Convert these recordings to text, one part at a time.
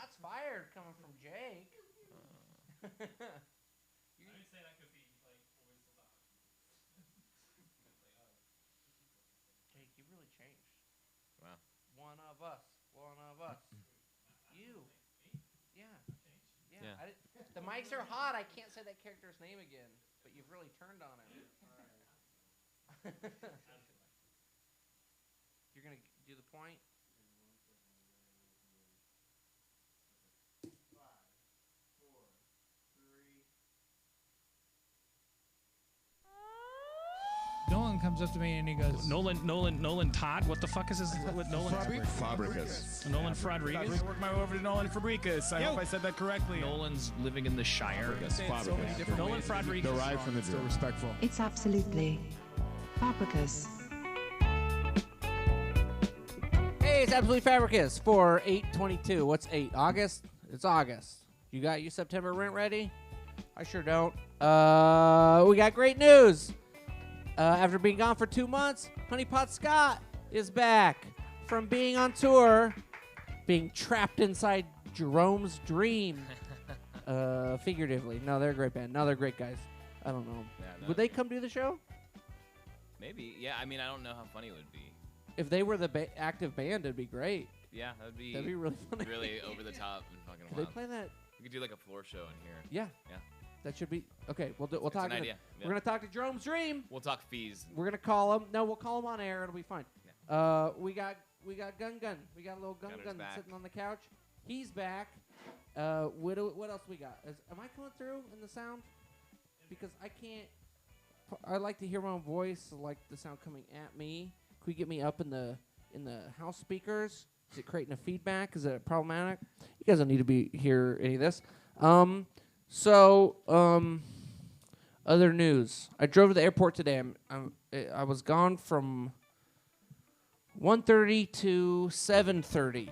Shots fired coming from Jake. I didn't say that could be like always allowed. Jake, you really changed. Wow. One of us. You. Yeah. Yeah. The mics are hot. I can't say that character's name again, but you've really turned on him. You're going to do the point? 5, 4, 3. Nolan comes up to me and he goes, Nolan Todd? What the fuck is this with Nolan? Fabricius. Nolan Rodriguez? work my way over to Nolan Fabricius. I hope I said that correctly. Nolan's living in the Shire. Fabricius. Nolan Rodriguez. Derived from the Still German. respectful. It's absolutely Fabricus. Hey, it's Absolutely Fabricus for 8/22. What's 8? August? It's August. You got your September rent ready? I sure don't. We got great news. After being gone for 2 months, Honeypot Scott is back from being on tour, being trapped inside Jerome's dream. Figuratively. No, they're a great band. No, they're great guys. I don't know. Yeah, Would they come do the show? Maybe. Yeah, I mean, I don't know how funny it would be. If they were the active band, it'd be great. Yeah, that'd be really funny. really over the top and fucking Could wild. they play that? We could do like a floor show in here. Yeah. Yeah. That should be okay. We'll It's talk. an idea. Yeah. We're gonna talk to Jerome's Dream. We'll talk fees. We're gonna call him. No, we'll call him on air. It'll be fine. Yeah. We got Gun. We got a little Gun Gunner's back. sitting on the couch. He's back. What else we got? Am I coming through in the sound? Because I can't. I like to hear my own voice. I like the sound coming at me. Can we get me up in the house speakers? Is it creating a feedback? Is it problematic? You guys don't need to hear any of this. Other news. I drove to the airport today. I was gone from 1:30 to 7:30.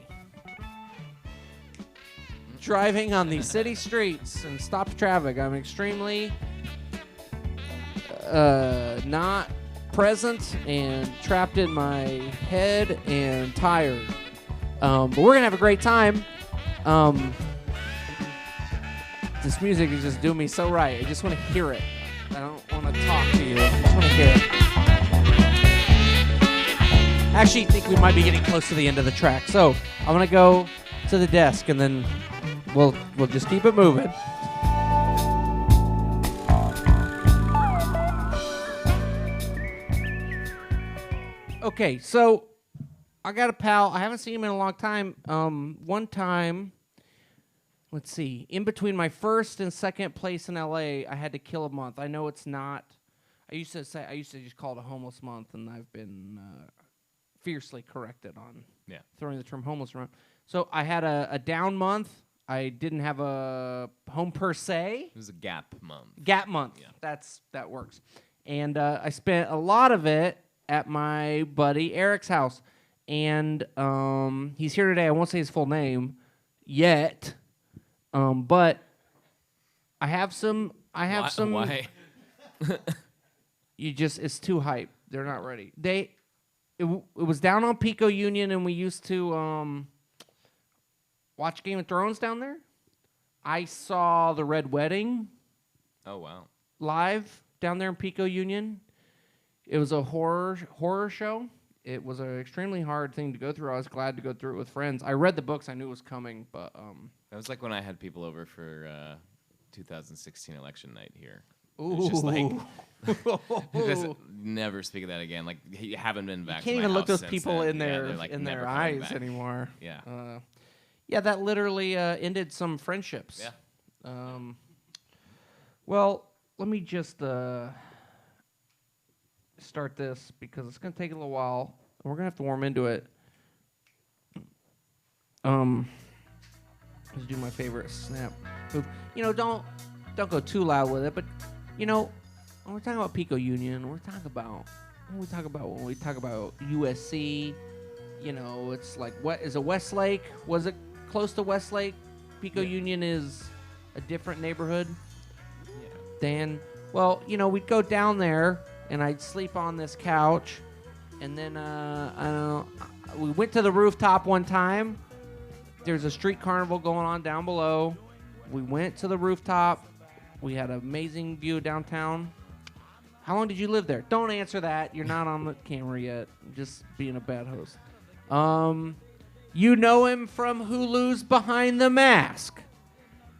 Driving on these city streets and stopped traffic. I'm extremely not present and trapped in my head and tired. But we're going to have a great time. This music is just doing me so right. I just want to hear it. I don't want to talk to you. I just want to hear it. I actually think we might be getting close to the end of the track. So I'm going to go to the desk and then we'll just keep it moving. Okay, so I got a pal. I haven't seen him in a long time. One time, let's see, in between my first and second place in LA, I had to kill a month. I know it's not. I used to just call it a homeless month, and I've been fiercely corrected on throwing the term homeless around. So I had a down month. I didn't have a home per se. It was a gap month. Gap month. Yeah. That works. And I spent a lot of it at my buddy Eric's house. And he's here today. I won't say his full name yet. But I have some. Why? It's too hype. They're not ready. It was down on Pico Union, and we used to watch Game of Thrones down there. I saw the Red Wedding. Oh wow! Live down there in Pico Union. It was a horror show. It was an extremely hard thing to go through. I was glad to go through it with friends. I read the books. I knew it was coming, but that was like when I had people over for 2016 election night here. Ooh. It's just like just never speak of that again. Like you haven't been back. You can't to my even look house those since people then. in their they're, like, in never their coming eyes back. anymore. Yeah. Yeah, that literally ended some friendships. Yeah. Well, let me just start this because it's going to take a little while. We're going to have to warm into it. Let's do my favorite snap move. Don't go too loud with it, but when we're talking about Pico Union, when we talk about USC, it's like, what is it, Westlake? Was it close to Westlake? Pico Union is a different neighborhood. Yeah. We'd go down there and I'd sleep on this couch, and then we went to the rooftop one time, there's a street carnival going on down below. We went to the rooftop. We had an amazing view of downtown. How long did you live there? Don't answer that. You're not on the camera yet. I'm just being a bad host. You know him from Hulu's Behind the Mask.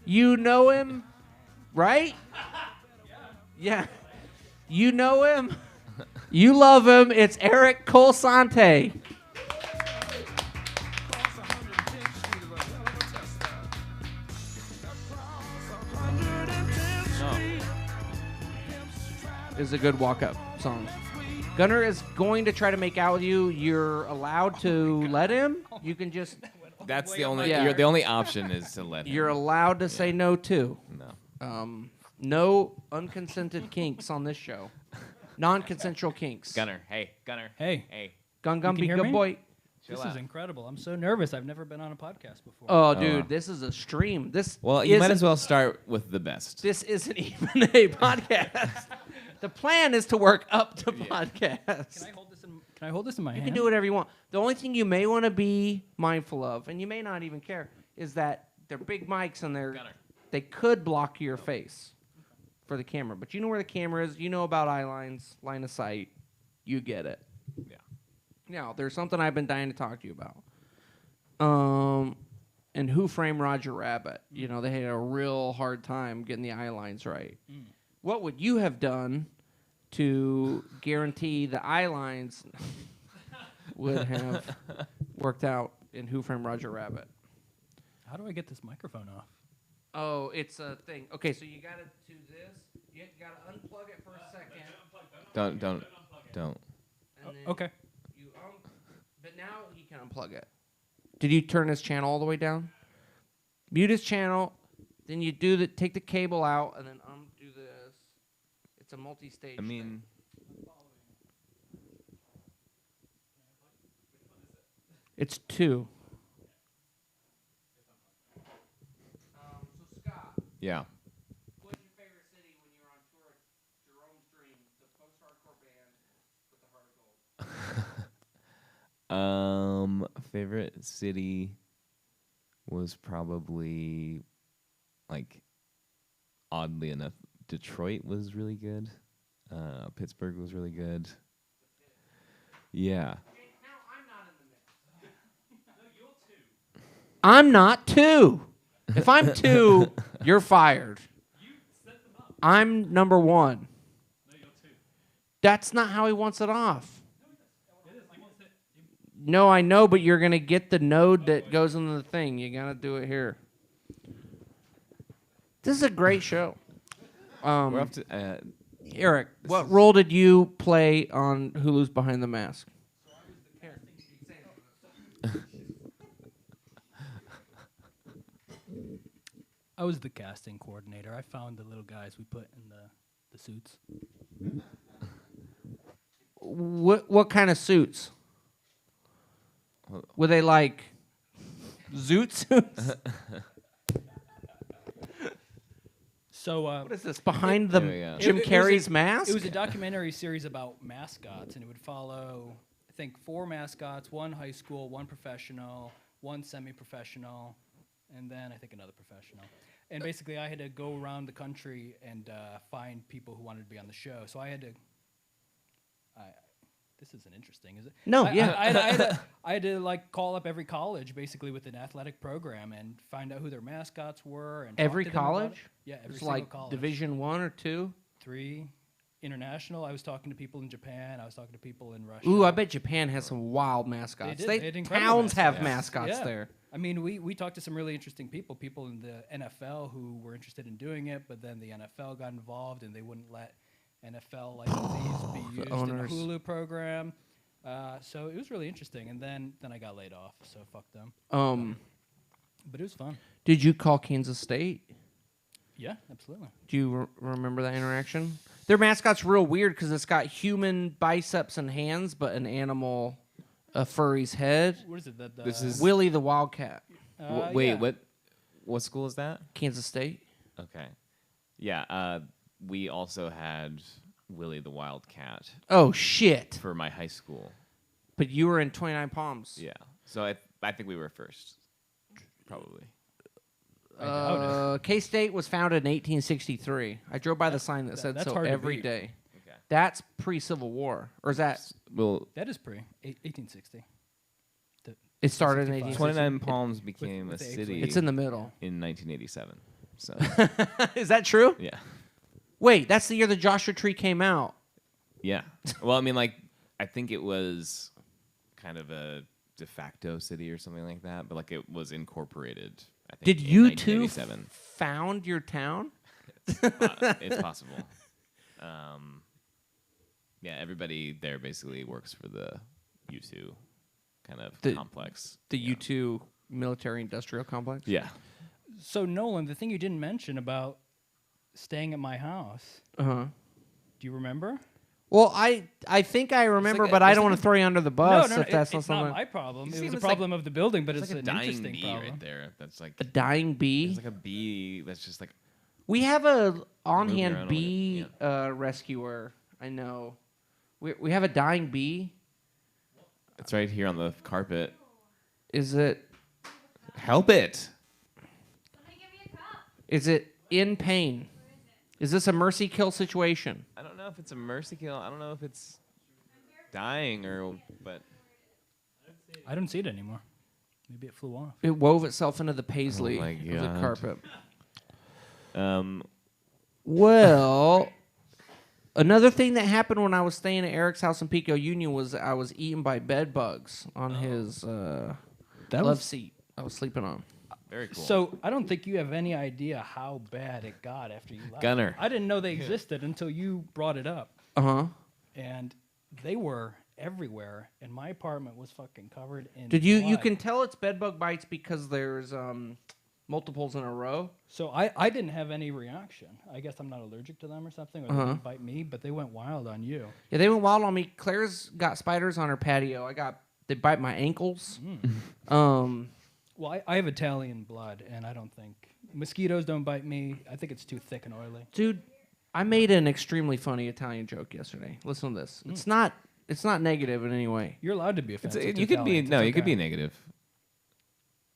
You know him, right? Yeah. You know him. You love him. It's Eric Colsante. Is a good walk-up song. Gunnar is going to try to make out with you. You're allowed to let him. You can just. That's the only. Yeah. The only option is to let him. You're allowed to say no too. No. No unconsented kinks on this show. Non-consensual kinks. Gunner. Hey. Gunner. Hey. Hey. Gun You can be hear good me? boy. This Chill is out. incredible. I'm so nervous. I've never been on a podcast before. Oh, dude, wow. this is a stream. This Well, you might isn't- as well start with the best. This isn't even a podcast. The plan is to work up to podcasts. Can I hold this in my You hand? can do whatever you want. The only thing you may want to be mindful of, and you may not even care, is that they're big mics and they could block your face for the camera. But you know where the camera is. You know about eye lines, line of sight. You get it. Yeah. Now, there's something I've been dying to talk to you about. And Who Framed Roger Rabbit? You know, they had a real hard time getting the eye lines right. What would you have done to guarantee the eye lines would have worked out in Who Framed Roger Rabbit? How do I get this microphone off? Oh, it's a thing. Okay, so you got to do this. You got to unplug it for a second. Don't. And then Okay. you but now he can unplug it. Did you turn his channel all the way down? Mute his channel. Then you take the cable out and then undo this. It's a multi-stage. I mean, it's 2. So Scott, yeah. what's your favorite city when you were on tour at Jerome's Dream, the post-hardcore band with the heart of gold? Favorite city was probably, like, oddly enough, Detroit was really good. Pittsburgh was really good. Yeah. I'm not 2. If I'm 2, you're fired. I'm number 1. That's not how he wants it off. No, I know, but you're going to get the node that goes into the thing. You got to do it here. This is a great show. We're up to. Eric, what role did you play on Hulu's Behind the Mask? I was the casting coordinator. I found the little guys we put in the suits. What kind of suits? Were they like zoot suits? So What is this? Behind the There we go. Jim It was Carrey's a- mask? It was a documentary series about mascots, and it would follow, I think, 4 mascots: 1 high school, 1 professional, 1 semi-professional, and then I think another professional. And basically, I had to go around the country and find people who wanted to be on the show. So I had to. This isn't interesting, is it? No, I yeah. I had to like call up every college, basically with an athletic program, and find out who their mascots were. And talk Every to them about it. college? Yeah, every It's single like college. Division 1 or 2. 3 international. I was talking to people in Japan. I was talking to people in Russia. Ooh, I bet Japan has some wild mascots. They had incredible Towns have mascots. mascots Yeah. there. I mean, we talked to some really interesting people in the NFL who were interested in doing it, but then the NFL got involved and they wouldn't let NFL licensees be used in the owners. Hulu program. So it was really interesting. And then I got laid off, so fuck them. But it was fun. Did you call Kansas State? Yeah, absolutely. Do you remember that interaction? Their mascot's real weird because it's got human biceps and hands, but an animal, a furry's head. What is it? This is- Willie the Wildcat, Wait, yeah. what school is that? Kansas State. Okay. Yeah, we also had Willie the Wildcat Oh, shit. for my high school. But you were in 29 Palms. Yeah. So I think we were first. Probably. K-State was founded in 1863. I drove by the sign that said that's so hard to every beat. day. Okay. That's pre-Civil War, or is that Well, That is pre 1860. it started in 65. 1860? 29 Palms became with a the city It's in the middle. in 1987. So, Is that true? yeah. Wait, that's the year the Joshua Tree came out. Yeah. Well, I mean, like, I think it was kind of a de facto city or something like that, but like it was incorporated. I think Did in you two 1987. found your town? It's possible. Yeah, everybody there basically works for the U2 kind of complex. The U2 military industrial complex? Yeah. So Nolan, the thing you didn't mention about staying at my house, Uh-huh. do you remember? Well, I think I remember, like a- but I there's don't like want to throw you under the bus if that's not it's not something. my problem. It was seems a like- problem of the building, but It's it's like a an dying interesting bee problem. right there. That's like A dying bee? there's like a bee that's just like We have a around on-hand all bee rescuer. I know. We have a dying bee. it's right here on the carpet. Is it Help it. is it in pain? Is this a mercy kill situation? I don't know if it's a mercy kill. I don't know if it's dying but I don't see it anymore. Maybe it flew off. It wove itself into the paisley Oh my of the God. carpet. um Well, another thing that happened when I was staying at Eric's house in Pico Union was I was eaten by bed bugs on his love seat I was sleeping on. very cool. So I don't think you have any idea how bad it got after you left. Gunner. I didn't know they existed until you brought it up, Uh-huh. and they were everywhere. And my apartment was fucking covered in. Did you blood. can tell it's bed bug bites because there's multiples in a row? So I didn't have any reaction. I guess I'm not allergic to them or something, or they didn't bite me, but they went wild on you. Yeah, they went wild on me. Claire's got spiders on her patio. They bite my ankles. Well, I have Italian blood, and I don't think mosquitoes don't bite me. I think it's too thick and oily. Dude, I made an extremely funny Italian joke yesterday. Listen to this. It's not negative in any way. You're allowed to be it's, offensive. to you could be Italians. no, It's you could okay. be negative.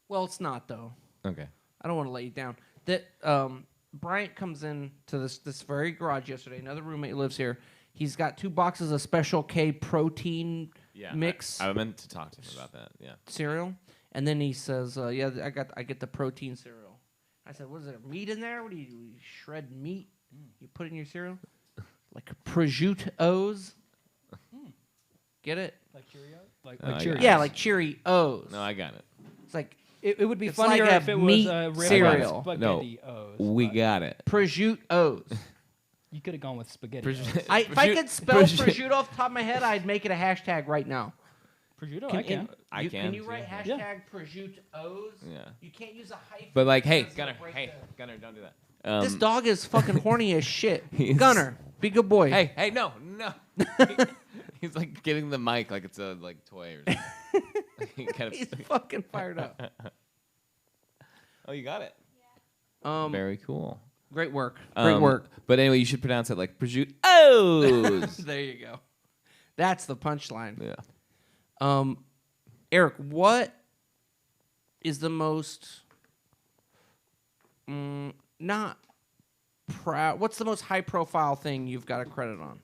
Well, it's not though. Okay. I don't want to let you down. That Bryant comes in to this very garage yesterday. Another roommate lives here. He's got 2 boxes of Special K protein Yeah. mix I meant to talk to him about that. Yeah. cereal, and then he says, "Yeah, I get the protein cereal." I said, "What is there meat in there? What do you shred meat? You put it in your cereal, like prosciuttos? Get it? Like Cheerios? Like I got Cheerios? it. Yeah, like Cheerios. No, I got it. It's like It would be It's funnier like a if it was meat ribeye cereal. spaghettios. We but got it. prosciuttos. You could have gone with spaghetti. If I could spell prosciutto off the top of my head, I'd make it a hashtag right now. Prosciutto, I can. I Can can. you write too. hashtag prosciuttos? Yeah. You can't use a hyphen. But like, hey, because Gunner, it'll break hey, the- Gunner, don't do that. This dog is fucking horny as shit. He's- Gunner, be a good boy. Hey, no. He's like getting the mic like it's a toy or something. He kind of- He's fucking fired up. oh, you got it. Very Very cool. great work. Great work. But anyway, you should pronounce it like prosciuttos. There you go. That's the punchline. yeah. Eric, what is the most not proud? What's the most high-profile thing you've got a credit on?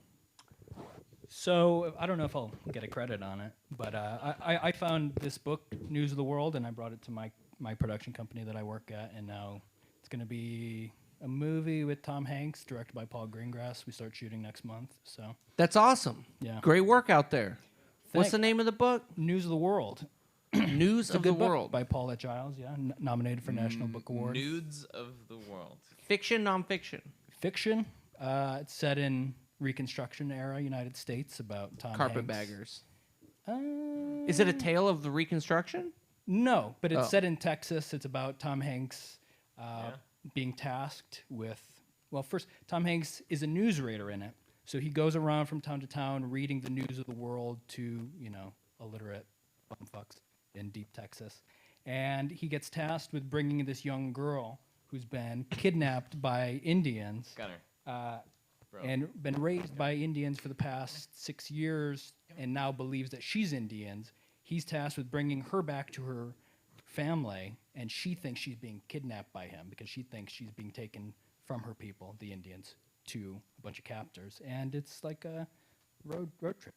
So I don't know if I'll get a credit on it, but I found this book, News of the World, and I brought it to my production company that I work at, and now it's going to be a movie with Tom Hanks, directed by Paul Greengrass. We start shooting next month, so That's awesome. Yeah. Great work out there. What's Thank- the name of the book? News of the World. News It's a of the good book World. by Paulette Giles, yeah, nominated for National Book Award. Nudes of the world. Fiction, nonfiction. Fiction. It's set in Reconstruction era United States about Tom Hanks. Carpetbaggers. Uh, Is it a tale of the Reconstruction? No, but it's Oh. set in Texas. It's about Tom Hanks being tasked with. Well, first, Tom Hanks is a newsreader in it, so he goes around from town to town reading the news of the world to illiterate bumfucks in deep Texas, and he gets tasked with bringing this young girl who's been kidnapped by Indians. Gunner. Bro. And been raised by Indians for the past 6 years and now believes that she's Indians. He's tasked with bringing her back to her family, and she thinks she's being kidnapped by him because she thinks she's being taken from her people, the Indians, to a bunch of captors, and it's like a road trip.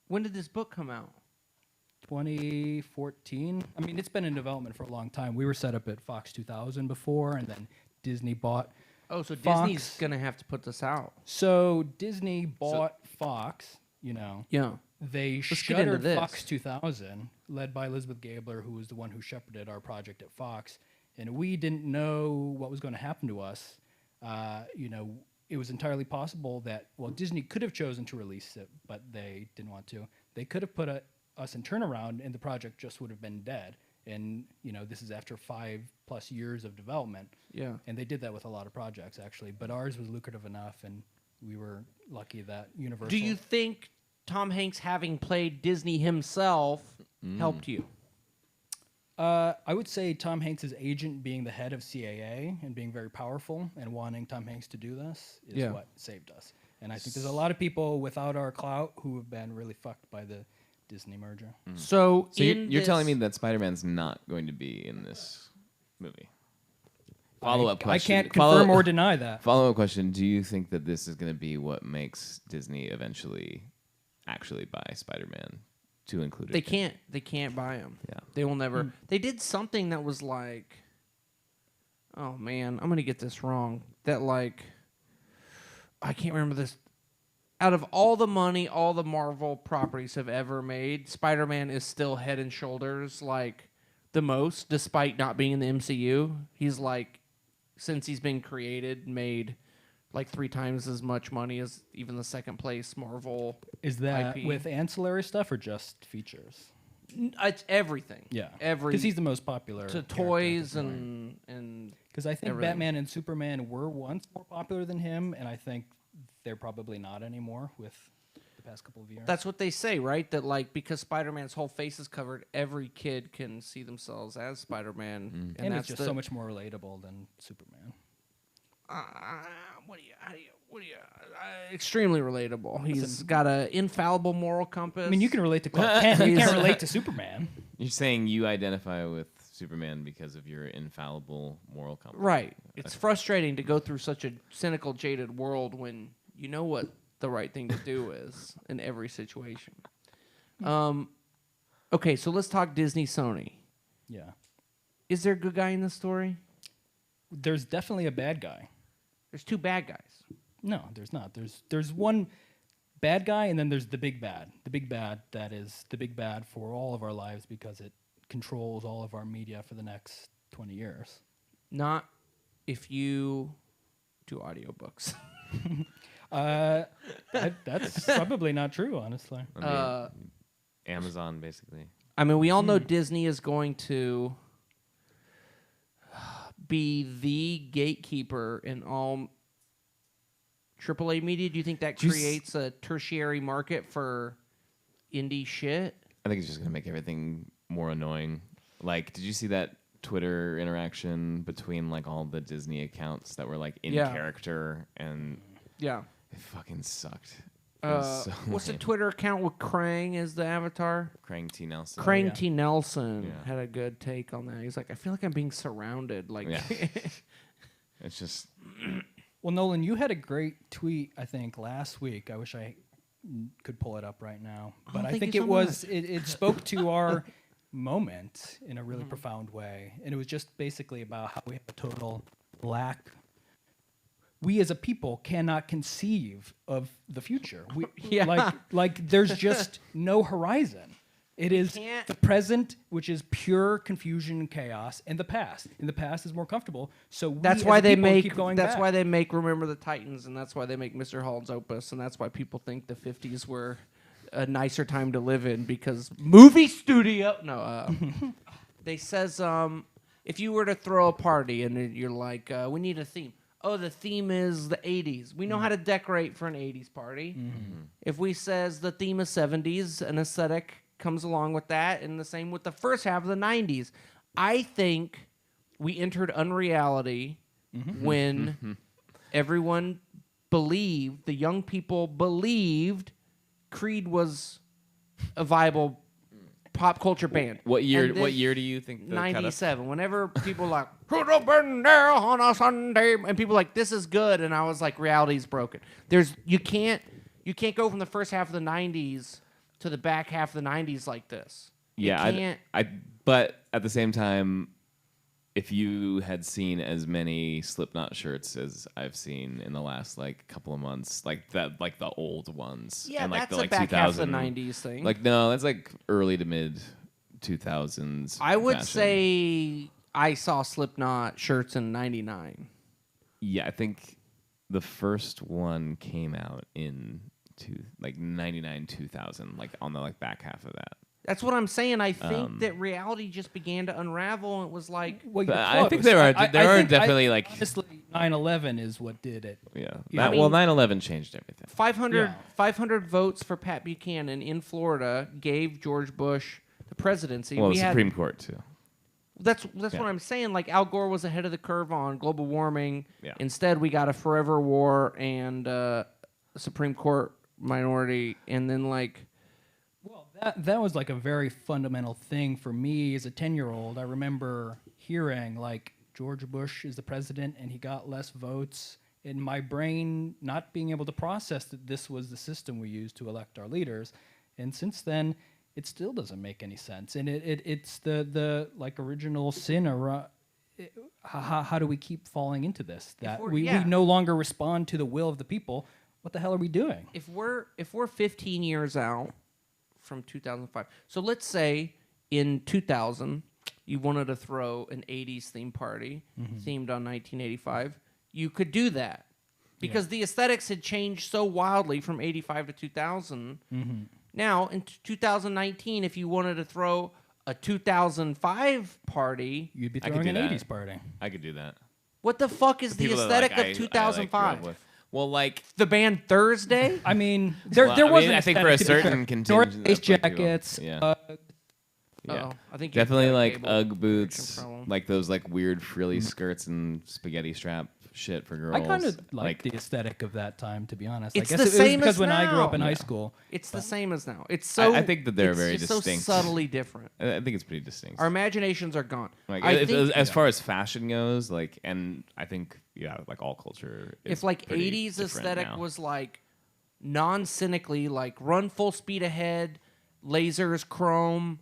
When did this book come out? 2014. I mean, it's been in development for a long time. We were set up at Fox 2000 before, and then Disney bought. Oh, so Fox. Disney's gonna have to put this out. So Disney bought Fox. You know, Yeah. they get into shuttered this. Fox 2000, led by Elizabeth Gabler, who was the one who shepherded our project at Fox, and we didn't know what was going to happen to us. You know, it was entirely possible that, well, Disney could have chosen to release it, but they didn't want to. They could have put us in turnaround, and the project just would have been dead. And, you know, this is after 5+ years of development. Yeah. And they did that with a lot of projects, actually. But ours was lucrative enough, and we were lucky that Universal... Do you think Tom Hanks, having played Disney himself, helped you? I would say Tom Hanks' agent being the head of CAA and being very powerful and wanting Tom Hanks to do this is Yeah. what saved us. And I think there's a lot of people without our clout who have been really fucked by the Disney merger. So you're telling me that Spider-Man's not going to be in this movie? Follow-up question. I can't confirm or deny that. Follow-up question. Do you think that this is going to be what makes Disney eventually actually buy Spider-Man to include it? They can't buy him. Yeah. They will never. They did something that was like, oh man, I'm gonna get this wrong. That like, I can't remember this. Out of all the money all the Marvel properties have ever made, Spider-Man is still head and shoulders like the most, despite not being in the MCU. He's like, since he's been created, made like 3 times as much money as even the second place Marvel. Is that IP. with ancillary stuff or just features? It's everything. Yeah. Every Because he's the most popular. to character toys at this point. and Because I think everything. Batman and Superman were once more popular than him, and I think they're probably not anymore with the past couple of years. that's what they say, right? That like because Spider-Man's whole face is covered, every kid can see themselves as Spider-Man, and that's it's just so much more relatable than Superman. extremely relatable. He's got an infallible moral compass. I mean, you can relate to Clark Kent. You can't relate to Superman. You're saying you identify with Superman because of your infallible moral compass. right. It's frustrating to go through such a cynical, jaded world when you know what the right thing to do is in every situation. Okay, so let's talk Disney Sony. Yeah. Is there a good guy in this story? There's definitely a bad guy. There's 2 bad guys. No, there's not. There's one bad guy, and then there's the big bad. The big bad that is the big bad for all of our lives because it controls all of our media for the next 20 years. Not if you do audiobooks. That's probably not true, honestly. I mean, Amazon, basically. I mean, we all know Disney is going to be the gatekeeper in all AAA media. Do you think that Do you s- creates a tertiary market for indie shit? I think it's just going to make everything more annoying. Like, did you see that Twitter interaction between like all the Disney accounts that were like in Yeah. character, and Yeah. it fucking sucked. It was so What's the lame. Twitter account with Krang as the avatar? Krang T. Nelson. Krang yeah. T. Nelson Yeah. had a good take on that. He's like, I feel like I'm being surrounded. Like, Yeah. It's just Well, Nolan, you had a great tweet, I think, last week. I wish I could pull it up right now. But I thank think you it so was it spoke to our moment in a really profound way. And it was just basically about how we have a total lack. We as a people cannot conceive of the future. We, Yeah. like there's just no horizon. It is can't- the present, which is pure confusion and chaos, and the past. And the past is more comfortable. So we that's as why a they people make. keep going That's back. why they make Remember the Titans, and that's why they make Mr. Holland's Opus, and that's why people think the '50s were a nicer time to live in because movie studio. No, they says if you were to throw a party and then you're like, we need a theme. Oh, the theme is the '80s. We know how to decorate for an '80s party. If we says the theme is '70s, an aesthetic comes along with that, and the same with the first half of the '90s. I think we entered unreality when everyone believed, the young people believed, Creed was a viable pop culture band. What year? And then What year do you think? The cutoff? 97. Whenever people like, who's up in there on a Sunday, and people like, this is good, and I was like, reality's broken. You can't go from the first half of the 90s to the back half of the 90s like this. Yeah, You can't. but at the same time, if you had seen as many Slipknot shirts as I've seen in the last like couple of months, like the old ones, Yeah, and like that's the a like back half of the 2000 90s thing. Like no, that's like early to mid 2000s. I would fashion. say I saw Slipknot shirts in 99. Yeah, I think the first one came out in 99 2000, like on the like back half of that. That's what I'm saying. I think that reality just began to unravel, and it was like, Well, But you're I think close. there are think definitely like honestly 9/11 is what did it. yeah. Yeah, I Well, mean- 9/11 changed everything. 500 votes for Pat Buchanan in Florida gave George Bush the presidency. Well, we the had, Supreme Court too. That's Yeah. what I'm saying. Like Al Gore was ahead of the curve on global warming. Yeah. Instead, we got a forever war and Supreme Court minority, and then like. Well, that was like a very fundamental thing for me as a 10-year-old. I remember hearing like George Bush is the president and he got less votes. In my brain, not being able to process that this was the system we used to elect our leaders, and since then, it still doesn't make any sense. And it's the like original sin around. How do we keep falling into this? That we no longer respond to the will of the people. What the hell are we doing? If we're 15 years out from 2005, so let's say in 2000 you wanted to throw an 80s theme party themed on 1985, you could do that because the aesthetics had changed so wildly from 85 to 2000. Now in 2019, if you wanted to throw a 2005 party, You'd be I could throwing do an that. 80s party. I could do that. what the fuck is the People that, aesthetic like, of I, 2005? like, grew up with. Well, like The band Thursday? I mean, there Well, there I was mean, an I think for a aesthetic to be certain fair. contingent North Face of, like, people. jackets. Yeah. yeah. Uh-oh, I think you've Definitely got a like cable UGG connection boots, problem. like those like weird frilly skirts and spaghetti strap shit for girls. I kind of like the aesthetic of that time, to be honest. It's I guess the it was same because as when I grew up now. in high Yeah. school. It's the same as now. It's so. I think that they're it's very just distinct. so subtly different. I think it's pretty distinct. Our imaginations are gone. Like I think as far as fashion goes, like, and I think like all culture. Is if like pretty 80s different aesthetic now. was like non-cynically like run full speed ahead, lasers, chrome,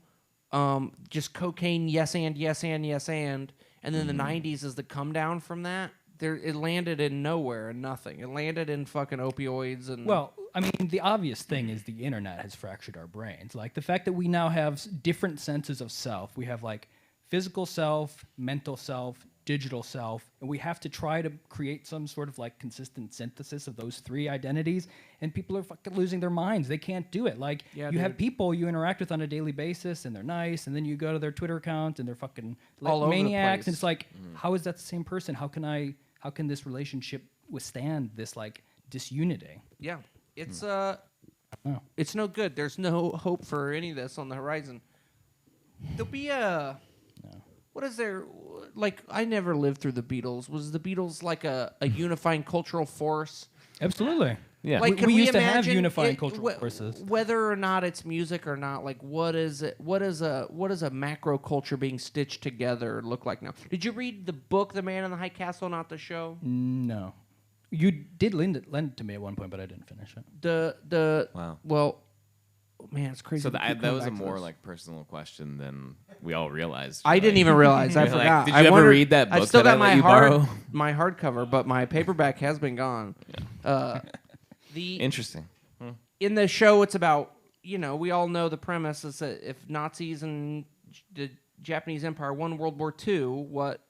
just cocaine, yes and yes and yes and then the 90s is the come down from that. It landed in nowhere and nothing. It landed in fucking opioids and Well, I mean, the obvious thing is the internet has fractured our brains. Like the fact that we now have different senses of self. We have like physical self, mental self, digital self, and we have to try to create some sort of like consistent synthesis of those three identities, and people are fucking losing their minds. They can't do it. Like Yeah, you have dude. people you interact with on a daily basis and they're nice, and then you go to their Twitter account and they're fucking All over the maniacs, place. and it's like, how is that the same person? How can this relationship withstand this like disunity? yeah, it's Oh. it's no good. There's no hope for any of this on the horizon. There'll be a what is there like? I never lived through the Beatles. Was the Beatles like a unifying cultural force? Absolutely. Yeah. Like, we can used to have imagine unifying it- cultural forces. Whether or not it's music or not, like what is it? What is a macro culture being stitched together look like now? Did you read the book, The Man in the High Castle, not the show? No. You did lend it to me at one point, but I didn't finish it. The Wow. well, man, it's crazy. So we keep that coming was a back to more this. like personal question than we all realized. I didn't even realize. I You're like, forgot. did I you ever wondered- read that I've book still that I got let my you borrow? my hardcover, but my paperback has been gone. The Interesting. in the show, it's about we all know the premise is that if Nazis and the Japanese Empire won World War II, what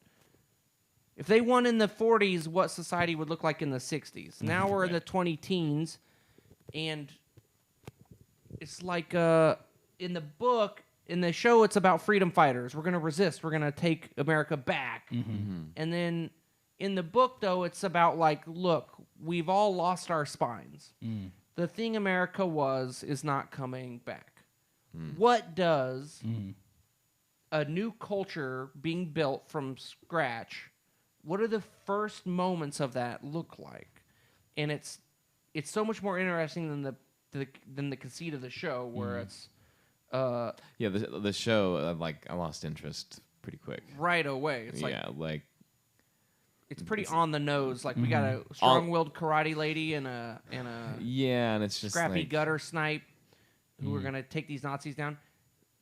if they won in the 40s? What society would look like in the 60s? Now we're in the 20-teens, and it's like in the book. In the show, it's about freedom fighters. We're going to resist. We're going to take America back. And then in the book, though, it's about like, look, we've all lost our spines. The thing America was is not coming back. What does a new culture being built from scratch, what are the first moments of that look like? And it's so much more interesting than the conceit of the show, where it's Yeah, the show, I lost interest pretty quick. right away. It's like Yeah, like it's pretty on the nose. Like we got a strong-willed karate lady and a yeah, and it's just scrappy like, gutter snipe who are gonna take these Nazis down.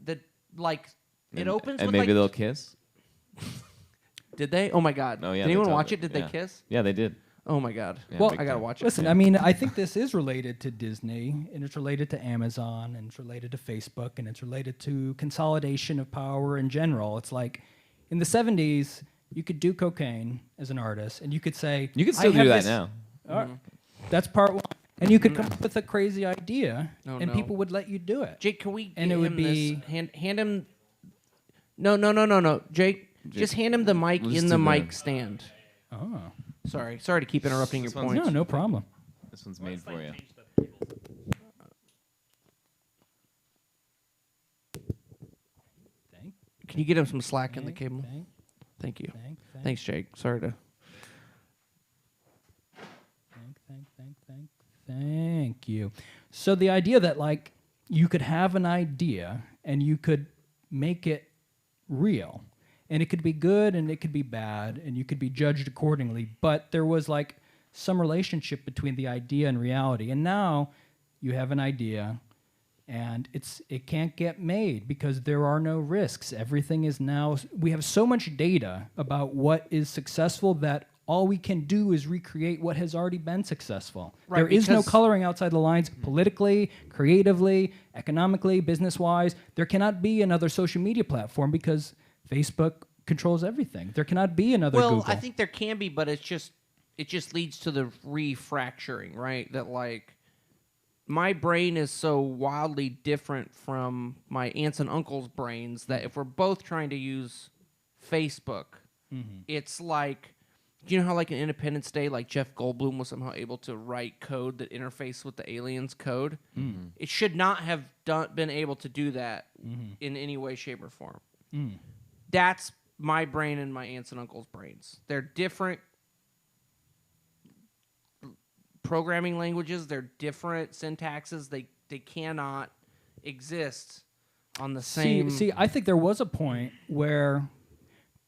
It opens and with maybe like, they'll kiss. did they? Oh my god! Oh yeah, Did anyone they watch totally- it? Did yeah. they kiss? Yeah, they did. Oh my god! Yeah, Well, big I gotta time. watch it. Listen, I mean, I think this is related to Disney, and it's related to Amazon, and it's related to Facebook, and it's related to consolidation of power in general. It's like in the 70s, you could do cocaine as an artist, and you could say, You can "I still have do that this- now. All right, that's part one. And you could come up with a crazy idea, Oh, and no. people would let you do it. Jake, can we? And get it would him be- this, hand him. No, Jake. Just hand him the mic We'll just in the do the- mic stand. Oh, Sorry to keep interrupting your This one's- points. no, no problem. This one's made for you. Thank, Can you get him some slack in the thank, cable? thank, Thank you. thank, thank, Thanks, Jake. Sorry to. Thank you. So the idea that like you could have an idea and you could make it real, and it could be good and it could be bad, and you could be judged accordingly, but there was like some relationship between the idea and reality. And now you have an idea and it can't get made because there are no risks. Everything is now, we have so much data about what is successful that all we can do is recreate what has already been successful. Right, There is no because- coloring outside the lines politically, creatively, economically, business-wise. There cannot be another social media platform because Facebook controls everything. There cannot be another Well, Google. I think there can be, but it just leads to the refracturing, right? That like my brain is so wildly different from my aunts and uncles' brains that if we're both trying to use Facebook, it's like, do you know how like in Independence Day, like Jeff Goldblum was somehow able to write code that interfaced with the aliens' code? It should not have been able to do that in any way, shape, or form. That's my brain and my aunts and uncles' brains. They're different programming languages. They're different syntaxes. They cannot exist on the same. See, I think there was a point where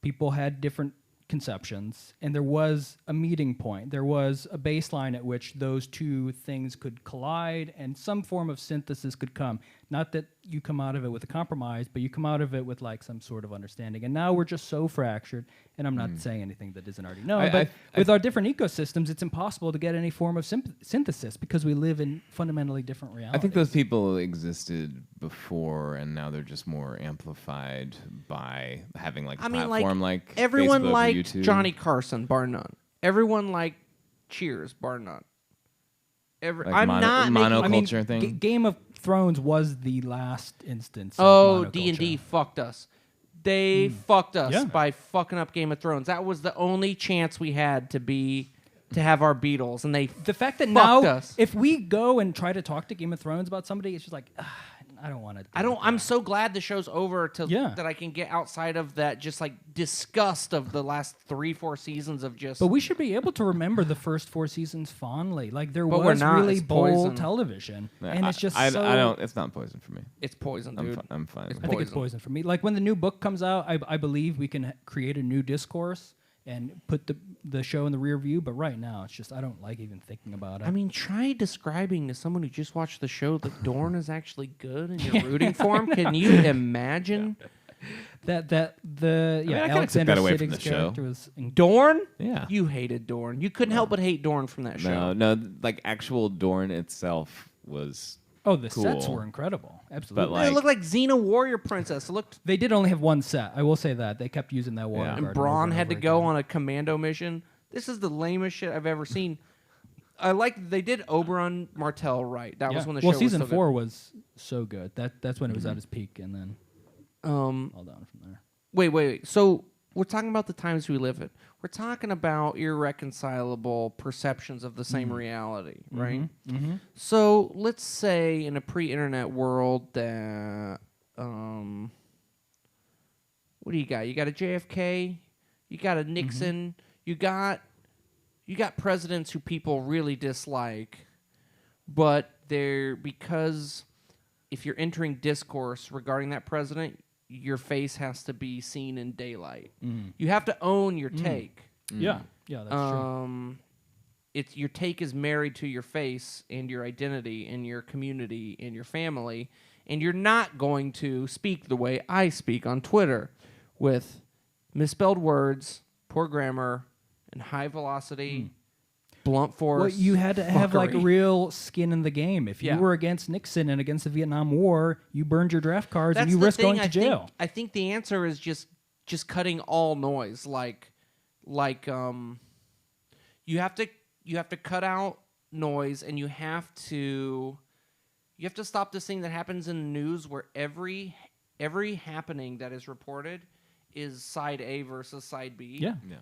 people had different conceptions, and there was a meeting point. There was a baseline at which those two things could collide, and some form of synthesis could come. Not that you come out of it with a compromise, but you come out of it with like some sort of understanding. And now we're just so fractured, and I'm not saying anything that isn't already known, but with our different ecosystems, it's impossible to get any form of synthesis because we live in fundamentally different realities. I think those people existed before, and now they're just more amplified by having like a I mean, platform like like everyone Facebook or liked YouTube. Johnny Carson, bar none. Everyone liked Cheers, bar none. Like I'm not making, monoculture I mean, thing. Game of Thrones was the last instance. Oh, of D&D monoculture. fucked us. They fucked us Yeah. by fucking up Game of Thrones. That was the only chance we had to have our Beatles, and they The fact that fucked now, us. if we go and try to talk to Game of Thrones about somebody, it's just like, I don't want to. I'm so glad the show's over Yeah. that I can get outside of that just like disgust of the last 3-4 seasons of just. But we should be able to remember the first 4 seasons fondly. Like there But we're was not. really It's bold poison. television, Yeah, and it's just I so. don't. It's not poison for me. it's poison, I'm, dude. I'm fine. It's with I it. think it's poison. poison for me. Like when the new book comes out, I believe we can create a new discourse and put the show in the rear view. But right now, it's just I don't like even thinking about it. I mean, try describing to someone who just watched the show that Dorn is actually good and you're rooting for him. Can you imagine? the I kinda Alexander took that away from Siddig's the show. character was Dorn? Yeah. You hated Dorn. You couldn't help but hate Dorn from that show. No, like actual Dorn itself was. the sets Cool. were incredible. Absolutely. like- It looked like Xena Warrior Princess. It looked. They did only have one set. I will say that they kept using that water. Yeah. garden And Braun over had to over go again. on a commando mission. This is the lamest shit I've ever seen. I like they did Oberon Martell right. That was when the show season was so 4 was so good. That's when it was at its peak, and then good. all down from there. Wait. So we're talking about the times we live in. We're talking about irreconcilable perceptions of the same reality, right? Mm-hmm. So let's say in a pre-internet world that what do you got? You got a JFK, you got a Nixon, you got presidents who people really dislike, but they're because if you're entering discourse regarding that president, your face has to be seen in daylight. You have to own your take. Yeah, that's true. It's your take is married to your face and your identity and your community and your family, and you're not going to speak the way I speak on Twitter with misspelled words, poor grammar, and high velocity, blunt force. Well, you had to have like fuckery. real skin in the game. If Yeah. you were against Nixon and against the Vietnam War, you burned your draft cards That's and you the risk thing, going to jail. I think the answer is just cutting all noise. You have to cut out noise, and you have to stop this thing that happens in the news where every happening that is reported is side A versus side B. Yeah. Yeah.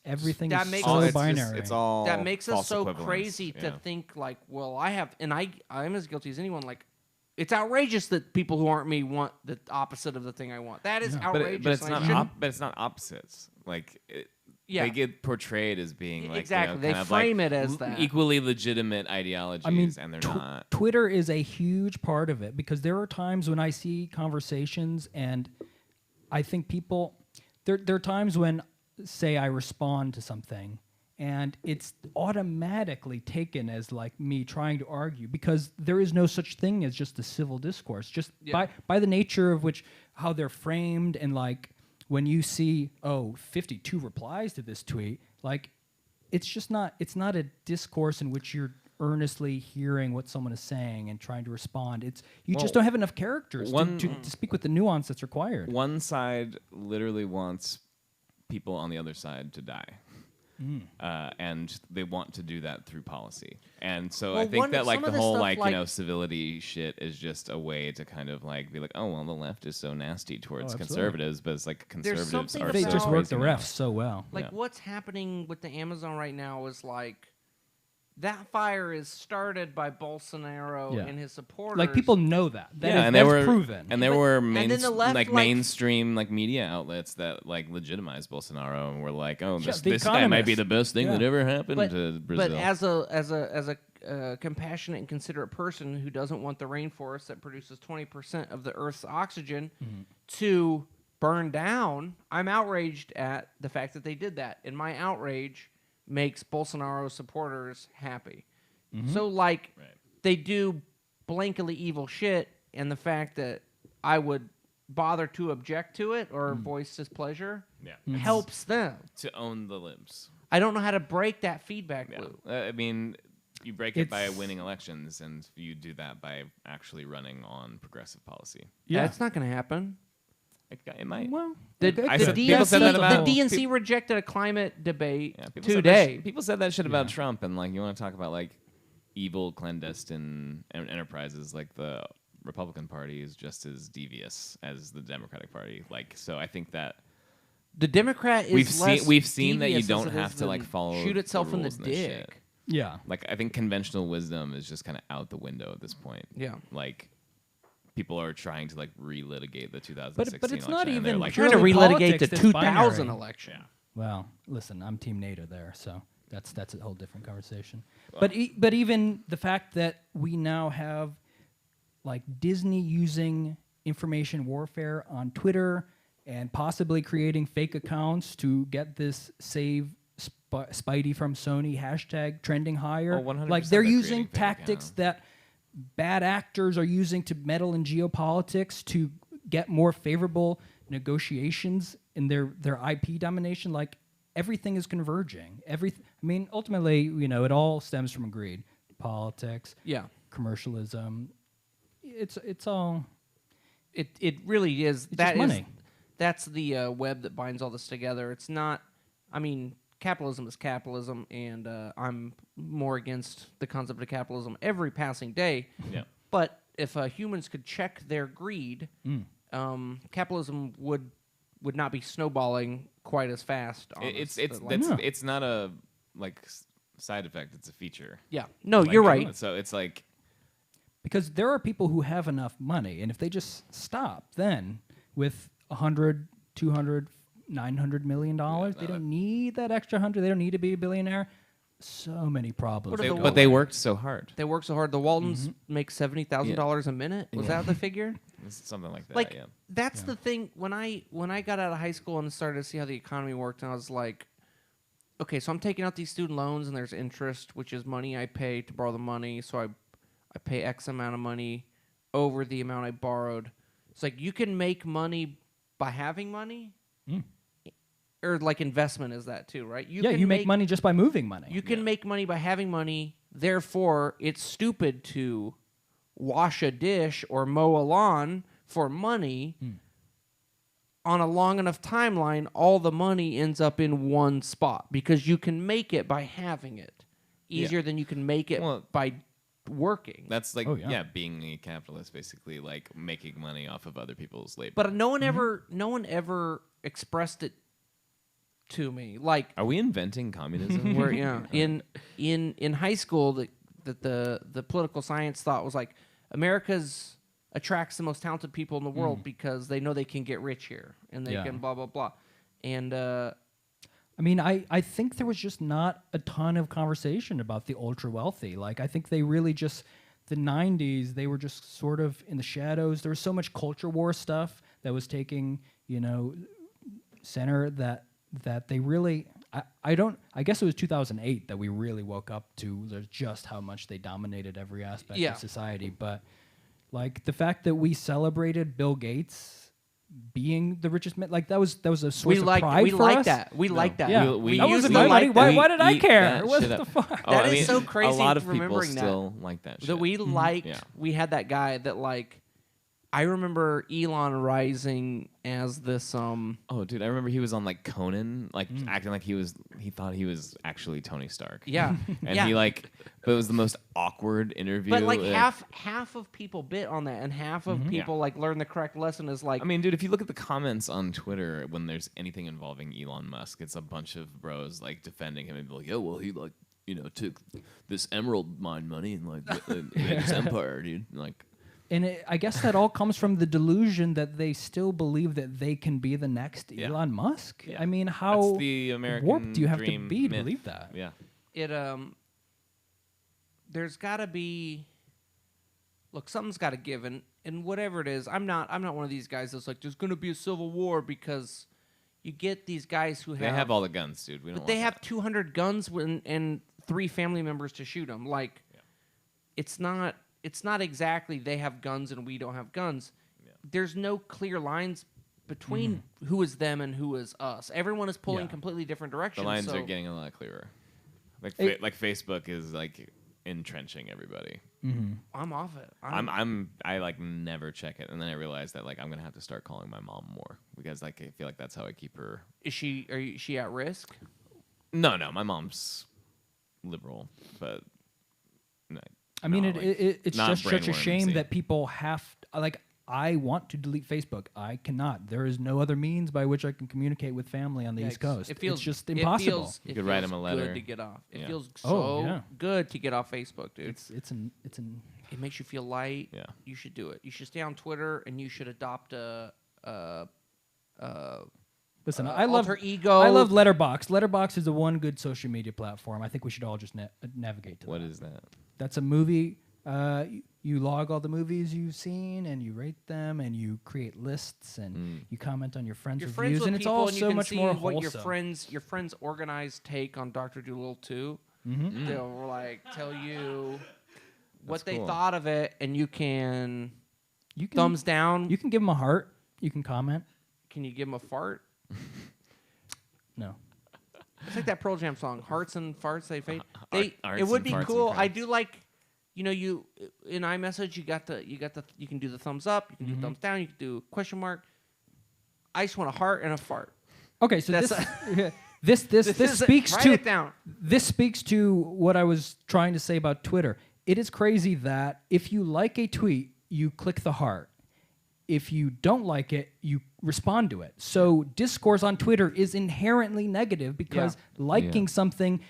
Everything That is makes so us- binary. It's all That makes us false so equivalence. crazy to Yeah. think like, well, I'm as guilty as anyone. Like, it's outrageous that people who aren't me want the opposite of the thing I want. That is But, outrageous. but it's and I not. shouldn't- But it's not opposites. Like Yeah. they get portrayed as being like Exactly. They kind of frame like it as that. equally legitimate ideologies, I mean, and they're not. Twitter is a huge part of it because there are times when I see conversations and I think people, there are times when, say, I respond to something and it's automatically taken as like me trying to argue because there is no such thing as just a civil discourse. Just by the nature of which, how they're framed, and like when you see 52 replies to this tweet, like it's not a discourse in which you're earnestly hearing what someone is saying and trying to respond. You just don't have enough characters to speak with the nuance that's required. One side literally wants people on the other side to die. And they want to do that through policy. And so I think that like some the of this whole stuff, like, like- civility shit is just a way to kind of like be like, oh, well, the left is so nasty towards absolutely. conservatives, but it's like conservatives something are They so just work the crazy now. refs so well. Like Yeah. what's happening with the Amazon right now is like that fire is started by Bolsonaro Yeah. and his supporters. Like people know that. And that's they were proven. and there But- were and then the left, like- mainstream like media outlets that like legitimized Bolsonaro and were like, oh, Yeah, this The guy might be Economist. the best thing that Yeah. ever happened to Brazil. But as a compassionate and considerate person who doesn't want the rainforest that produces 20% of the Earth's oxygen to burn down, I'm outraged at the fact that they did that, and my outrage makes Bolsonaro supporters happy. So like they do blankly evil shit, and the fact that I would bother to object to it or voice displeasure yeah. helps them. To own the libs. I don't know how to break that feedback Yeah. loop. I mean, you break it by It's- winning elections, and you do that by actually running on progressive policy. That's not going to happen. It might. Well, The, I the said- DNC, people said that about- the DNC rejected a climate debate Yeah, today. People said that shit about Trump, and like you want to talk about like evil clandestine enterprises, like the Republican Party is just as devious as the Democratic Party. Like, so I think that The Democrat is we've seen that you devious as don't it have is to like than follow shoot itself the in the rules and this shit. dick. yeah. Like I think conventional wisdom is just kind of out the window at this point. Yeah. Like people are trying to like relitigate the 2016 but it's election, not and they're even like Trying to purely relitigate politics the that's 2000 binary. election. Well, listen, I'm Team NATO there, so that's a whole different conversation. But even the fact that we now have like Disney using information warfare on Twitter and possibly creating fake accounts to get this save Spidey from Sony hashtag trending higher. Oh, 100% like they're they're using creating fake tactics accounts. that bad actors are using to meddle in geopolitics to get more favorable negotiations in their IP domination. Like everything is converging. I mean, ultimately, you know, it all stems from greed, politics, Yeah. commercialism. It's all It really is. It's That just is- money. That's the web that binds all this together. It's not. I mean, capitalism is capitalism, and I'm more against the concept of capitalism every passing day. Yeah. But if humans could check their greed, capitalism would not be snowballing quite as fast. On It's us. But, like- it's not a like side effect. It's a feature. yeah. No, Like, you're right. So it's like because there are people who have enough money, and if they just stop, then with 100, 200, $900 million, they don't need that extra 100. They don't need to be a billionaire. so many problems. What are They, the but they worked so hard. They work so hard. The Waltons make $70,000 a minute. Was that the figure? It's something like that. Like yeah. that's the thing. When I got out of high school and started to see how the economy worked, and I was like, okay, so I'm taking out these student loans, and there's interest, which is money I pay to borrow the money. So I pay X amount of money over the amount I borrowed. It's like you can make money by having money, or like investment is that too, right? You make money just by moving money. You can make money by having money. Therefore, it's stupid to wash a dish or mow a lawn for money. On a long enough timeline, all the money ends up in one spot because you can make it by having it easier than you can make it by working. That's like, Oh, yeah. being a capitalist, basically, like making money off of other people's labor. But no one ever expressed it to me. Like Are we inventing communism? where in high school the political science thought was like America's attracts the most talented people in the world because they know they can get rich here and they can blah blah blah. And I mean, I think there was just not a ton of conversation about the ultra wealthy. Like, I think they really just, the 90s, they were just sort of in the shadows. There was so much culture war stuff that was taking, center that they really, I guess it was 2008 that we really woke up to just how much they dominated every aspect of society. But like the fact that we celebrated Bill Gates being the richest man, like that was a source of pride for us. We like that. Yeah, We that used wasn't to my like money. that. Why did I We care? eat What that the shit fuck? up. That I is mean, so crazy A lot of people remembering that. still like that shit. That we liked. Yeah. We had that guy that like. I remember Elon rising as this. Oh, dude, I remember he was on like Conan, like acting like he thought he was actually Tony Stark. Yeah, And yeah. he but it was the most awkward interview. But like and- half of people bit on that, and half of people like learn the correct lesson is like. I mean, dude, if you look at the comments on Twitter when there's anything involving Elon Musk, it's a bunch of bros like defending him and be like, "Yo, well, he like took this emerald mine money and like made this empire, dude." Like, And I guess that all comes from the delusion that they still believe that they can be the next Yeah. Elon Musk. Yeah. I mean, how that's the American warped do you have to dream be to myth. believe that? Yeah. it there's got to be. Look, something's got to give, and whatever it is, I'm not one of these guys that's like there's going to be a civil war because you get these guys who They have all the guns, dude. We don't. but they want have 200 guns and 3 family members to shoot them. Like, it's not exactly they have guns and we don't have guns. Yeah. There's no clear lines between who is them and who is us. Everyone is pulling Yeah. completely different The directions. lines so are getting a lot clearer. Like It- like Facebook is like entrenching everybody. I'm off it. I like never check it, and then I realized that like I'm gonna have to start calling my mom more because like I feel like that's how I keep her. Is she at risk? No, my mom's liberal, but no, I mean, no, it's not just such a brainworm, shame see. that people have like. I want to delete Facebook. I cannot. There is no other means by which I can communicate with family on the East Coast. It feels it's just impossible. You could write 'em a letter. Good to get off. It Yeah. feels Oh, so yeah. good to get off Facebook, dude. it's an It makes you feel light. Yeah. You should do it. You should stay on Twitter and you should adopt a listen. I love alter ego. I love Letterboxd. Letterboxd is the one good social media platform. I think we should all just navigate to what that. is that? That's a movie. You log all the movies you've seen, and you rate them, and you create lists, and you comment on your friends' You're reviews, friends with and it's people all and you so can much see more what wholesome. your friends' organized take on Dr. Dolittle 2. Mm-hmm. They'll like tell you what That's they cool. thought of it, and you can You can thumbs down. You can give them a heart. You can comment. Can you give them a fart? No. It's like that Pearl Jam song, "Hearts and Farts." They fade. Arts It would and be farts and cool. I farts. do like, you in iMessage. You can do the thumbs up. You can do thumbs down. You can do question mark. I just want a heart and a fart. Okay, so That's this is speaks write to it down. this speaks to what I was trying to say about Twitter. It is crazy that if you like a tweet, you click the heart. If you don't like it, you respond to it. So discourse on Twitter is inherently negative because liking something,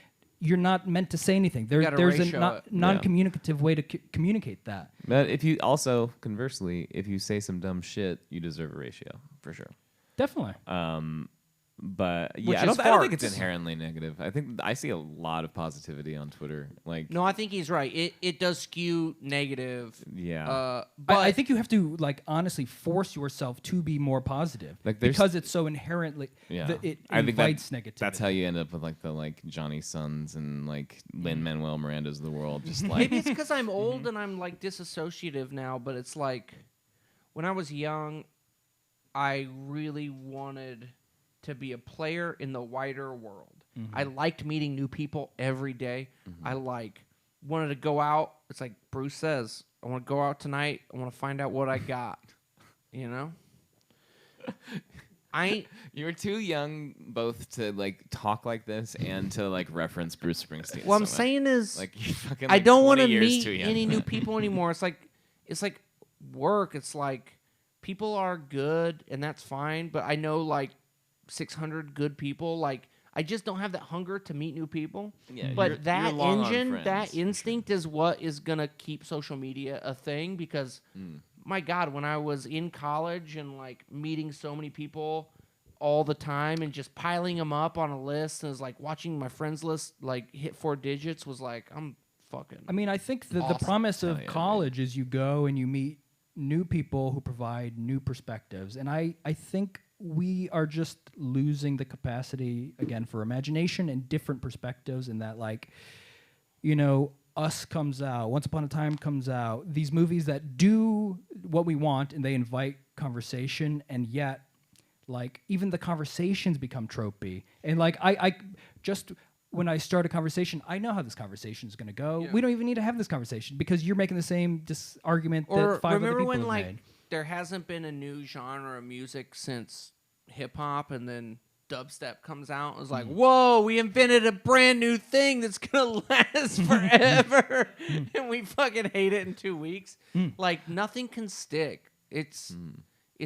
you're not meant to say anything. gotta There's a ratio it. non-communicative way to communicate that. But if you also conversely, if you say some dumb shit, you deserve a ratio for sure. Definitely. But Which yeah, I is don't think it's farts. inherently negative. I think I see a lot of positivity on Twitter. Like, No, I think he's right. It does skew negative. yeah, But I think you have to like honestly force yourself to be more positive, Like, there's- because it's so inherently yeah. it I think invites negativity. that's how you end up with like the Johnny Sons and like Lin Manuel Miranda's of the world. Just like maybe it's because I'm old and I'm like disassociative now. But it's like when I was young, I really wanted to be a player in the wider world. I liked meeting new people every day. I wanted to go out. It's like Bruce says, I want to go out tonight. I want to find out what I got. You know? you were too young both to like talk like this and to like reference Bruce Springsteen. What I'm so much. saying is like you fucking. I Like, don't want 20 to years meet too young. any new people anymore. It's like work. It's like people are good and that's fine, but I know like 600 good people. Like I just don't have that hunger to meet new people. Yeah, But you're that long on engine, friends, that for instinct is what is gonna keep social media a thing. Because my God, when I was in college and like meeting so many people all the time and just piling them up on a list, and it was like watching my friends list like hit 4 digits was like I'm fucking. I mean, I think the Awesome. promise of Hell yeah, college is you go and you meet new people who provide new perspectives. And I think we are just losing the capacity, again, for imagination and different perspectives, in that, like, you know, Us comes out, Once Upon a Time comes out, these movies that do what we want and they invite conversation, and yet, like, even the conversations become tropey. And, like, I just... when I start a conversation, I know how this conversation is going to go. Yeah. We don't even need to have this conversation because you're making the same argument Or that 5 other remember people when have like made. there hasn't been a new genre of music since hip hop, and then dubstep comes out. It was like, whoa, we invented a brand new thing that's gonna last forever, and we fucking hate it in 2 weeks. Like nothing can stick. It's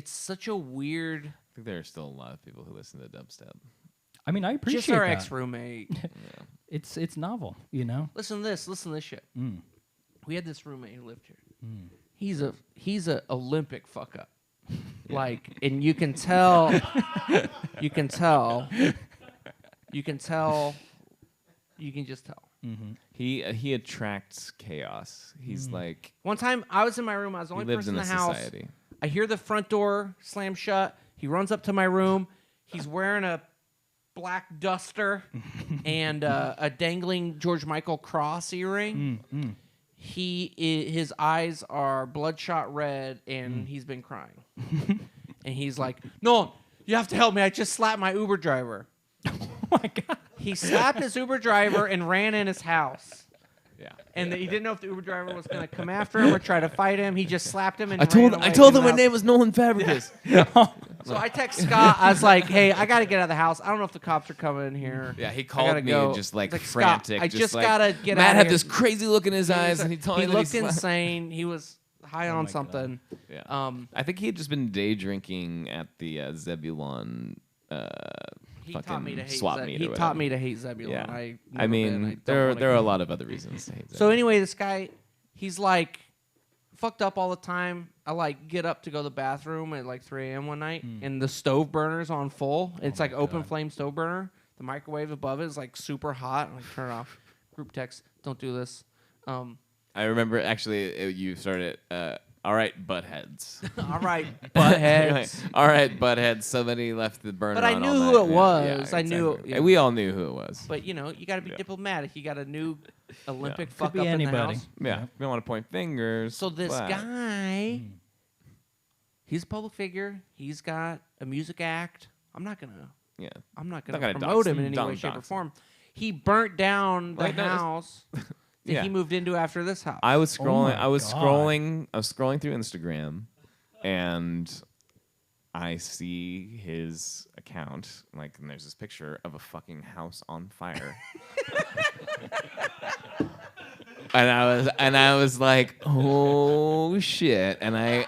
such a weird. I think there are still a lot of people who listen to dubstep. I mean, I appreciate Just our that. ex-roommate. It's novel, you know. Listen to this shit. We had this roommate who lived here. He's a Olympic fuck up. Like, and you can tell, you can just tell. He attracts chaos. He's like One time, I was in my room. I was the he only lives person in in a the house. society. I hear the front door slam shut. He runs up to my room. He's wearing a black duster and a dangling George Michael cross earring. His eyes are bloodshot red, and he's been crying. And he's like, "No, you have to help me. I just slapped my Uber driver." Oh my god. He slapped his Uber driver and ran in his house. Yeah. And he didn't know if the Uber driver was going to come after him or try to fight him. He just slapped him and I told ran away him from my the name was Nolan Fabricius. So I text Scott. I was like, "Hey, I got to get out of the house. I don't know if the cops are coming in here." Yeah, he I called gotta me go. just like It's frantic. Scott, I just like, gotta get Matt out had of this here. crazy look in his eyes, and he told me he that looked he slept. insane. He was high on my something. Yeah. I think he had just been day drinking at the Zebulon. He fucking taught me to hate. swap meet or He taught whatever. me to hate Zebulon. Yeah. I I mean, don't there wanna are go. a lot of other reasons to hate. So Zebulon. anyway, this guy, he's like fucked up all the time. I like get up to go to the bathroom at like 3 a.m. one night, and the stove burner's on full. It's like open flame stove burner. The microwave above it is like super hot. I'm like, turn it off. Group text, don't do this. I remember actually you started. All right, buttheads. All right, buttheads. All right, buttheads. Somebody left the burner. But I on knew all who night. it Yeah, was. I knew- exactly. yeah. We all knew who it was. But you know, you got to be diplomatic. You got a new Olympic fuck be up in anybody. the house. Yeah, we don't want to point fingers. So this but- guy, he's a public figure. He's got a music act. I'm not gonna Yeah. promote him in any way, shape, or form. He burnt down the Like, no, it's- house that Yeah. he moved into after this house. I was scrolling. my I was God. scrolling. I was scrolling through Instagram, and I see his account. Like, and there's this picture of a fucking house on fire. And I was like, oh shit. And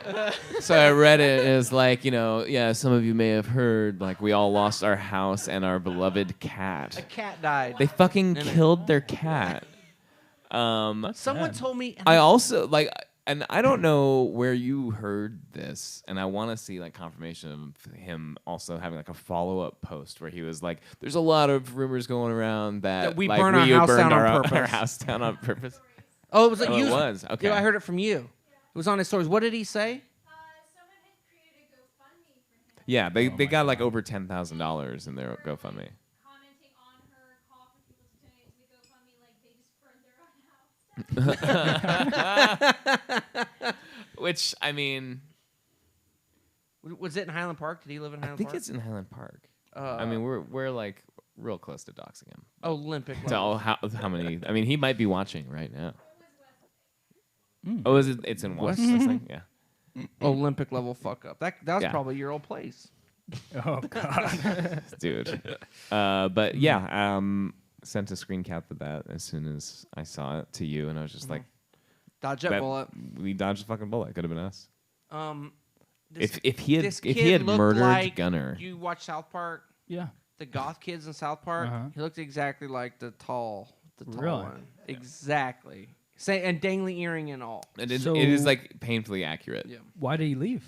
so I read it, and it was like, you know, yeah, some of you may have heard, like, we all lost our house and our beloved a cat. cat died. They fucking In it. killed their cat. Someone sad. told me. I also like And I don't know where you heard this, and I want to see like confirmation of him also having like a follow-up post where he was like, "There's a lot of rumors going around that we like, burn our house burned down on our purpose." house down on purpose." Oh, it was like Oh, you. it was. Okay. Yeah, I heard it from you. It was on his stories. What did he say? Someone had created a GoFundMe for him. Yeah, they got like over $10,000 in their GoFundMe. Commenting on her, call for people to donate to the GoFundMe, like they just burned their own house. Which I mean, Was it in Highland Park? Did he live in I Highland think Park? it's in Highland Park. I mean, we're like real close to doxing him. Olympic. To level. how many? I mean, he might be watching right now. Oh, is it? It's in West. This thing? Yeah, Olympic level fuck up. That was Yeah. probably your old place. Oh God. dude. But yeah, sent a screen cap of that as soon as I saw it to you, and I was just like, Dodge that that- bullet. "We dodged a fucking bullet. Could have been us." This, If he had this if kid he had looked murdered like, Gunner, You watch South Park? Yeah. The goth kids in South Park? Uh-huh. He looked exactly like the tall Really? one. Exactly. Say and dangly earring and all. and it So- is like painfully accurate. Yeah. Why did he leave?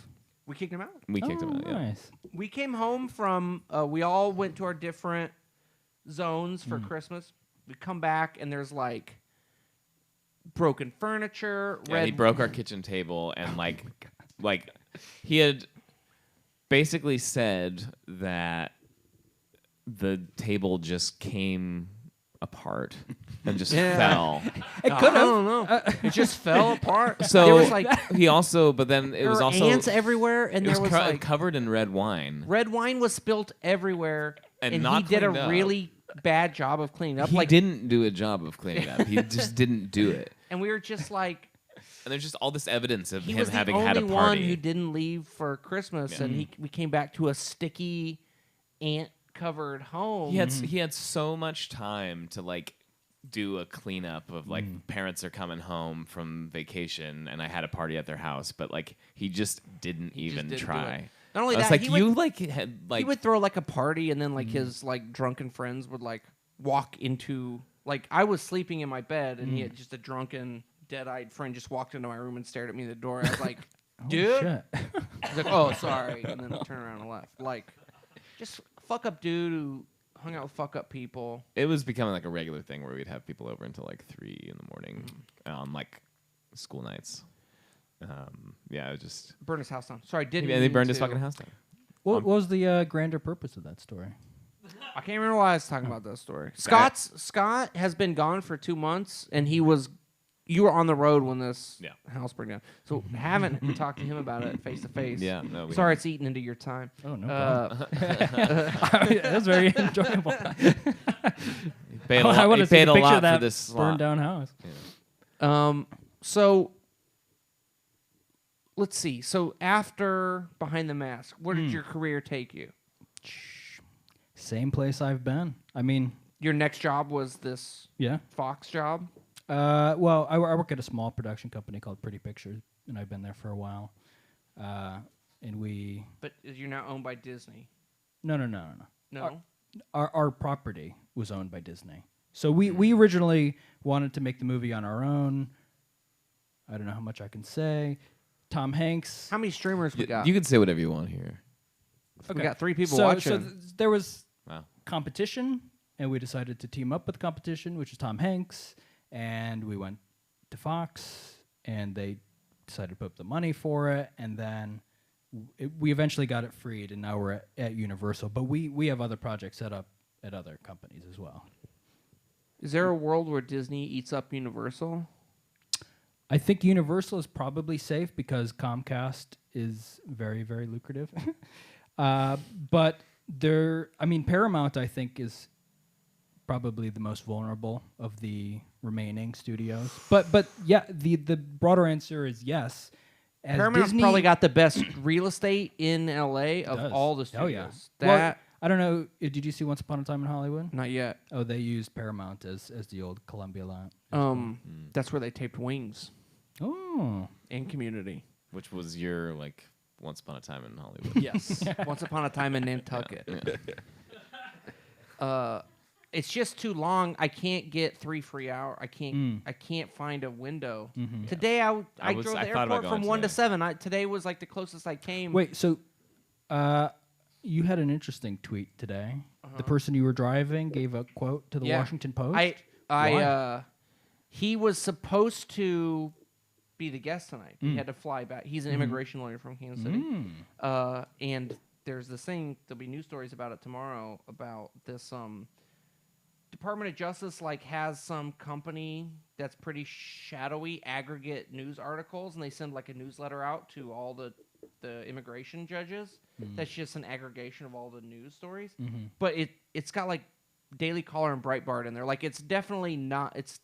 We kicked him out. We kicked him out. Yeah. Nice. We came home from. We all went to our different zones for Christmas. We come back and there's like broken furniture. Yeah, red he broke our kitchen table and like he had basically said that the table just came apart and just Yeah. fell. It could have. I don't know. It just fell apart. So there was like he also, but then it there was were also ants everywhere, and it was there was like covered in red wine. red wine was spilt everywhere, And he not did a cleaned up. really bad job of cleaning up. He like, didn't do a job of cleaning up. He just didn't do it. and we were just like, And there's just all this evidence of he him was the having only had a one party. who didn't leave for Christmas, Yeah. and we came back to a sticky, ant-covered home. He had so much time to like do a cleanup of like parents are coming home from vacation and I had a party at their house, but like he just didn't He just even didn't do try. it. Not only I was that, like, he you would, like had like he would throw like a party, and then like his like drunken friends would like walk into like I was sleeping in my bed, and he had just a drunken, dead-eyed friend just walked into my room and stared at me at the door. I was like, dude. Shit. He's like, oh, sorry, and then turned around and left. Like, just fuck up dude who hung out with fuck up people. it was becoming like a regular thing where we'd have people over until like 3 in the morning on like school nights. Yeah, it was just Burn his house down. Sorry, didn't. and they mean burned his to. fucking house down. What was the grander purpose of that story? I can't remember why I was talking about that story. Scott has been gone for 2 months, and you were on the road when this Yeah. house burned down. So haven't talked to him about it face to face. Yeah, no. we Sorry, it's eating into your time. Oh no. Uh, That was very enjoyable. paid a I lot, want he to see paid a a picture lot of that for this burned slot. down house. so let's see. So after Behind the Mask, where did your career take you? Same place I've been. I mean, Your next job was this yeah. Fox job. Well, I work at a small production company called Pretty Pictures, and I've been there for a while. And we But you're now owned by Disney. no. No. Our property was owned by Disney. So we originally wanted to make the movie on our own. I don't know how much I can say. Tom Hanks. How many streamers we got? You can say whatever you want here. We got 3 people so, watching. So there was Wow. competition, and we decided to team up with the competition, which is Tom Hanks, and we went to Fox, and they decided to put up the money for it, and then we eventually got it freed, and now we're at Universal. But we have other projects set up at other companies as well. Is there a world where Disney eats up Universal? I think Universal is probably safe because Comcast is very, very lucrative. But Paramount, I think, is probably the most vulnerable of the remaining studios. But yeah, the broader answer is yes. As Paramount's Disney probably got the best real estate in LA of does. all the Oh, yeah. studios. Well, That I don't know. Did you see Once Upon a Time in Hollywood? not yet. Oh, they used Paramount as the old Columbia lot. That's where they taped Wings Oh, in Community. Which was your like Once Upon a Time in Hollywood. Yes. Once Upon a Time in Nantucket. it's just too long. I can't get 3 free hours. I can't find a window. Today I drove the I thought about airport going from 1 to today. 7. Today was like the closest I came. Wait, so you had an interesting tweet today. The person you were driving gave a quote to the Yeah. Washington Post. I he was supposed to be the guest tonight. He had to fly back. He's an immigration lawyer from Kansas City. And there's this thing, there'll be news stories about it tomorrow, about this Department of Justice has some company that's pretty shadowy, aggregate news articles, and they send like a newsletter out to all the immigration judges. That's just an aggregation of all the news stories. But it's got like Daily Caller and Breitbart in there. Like it's definitely not. It's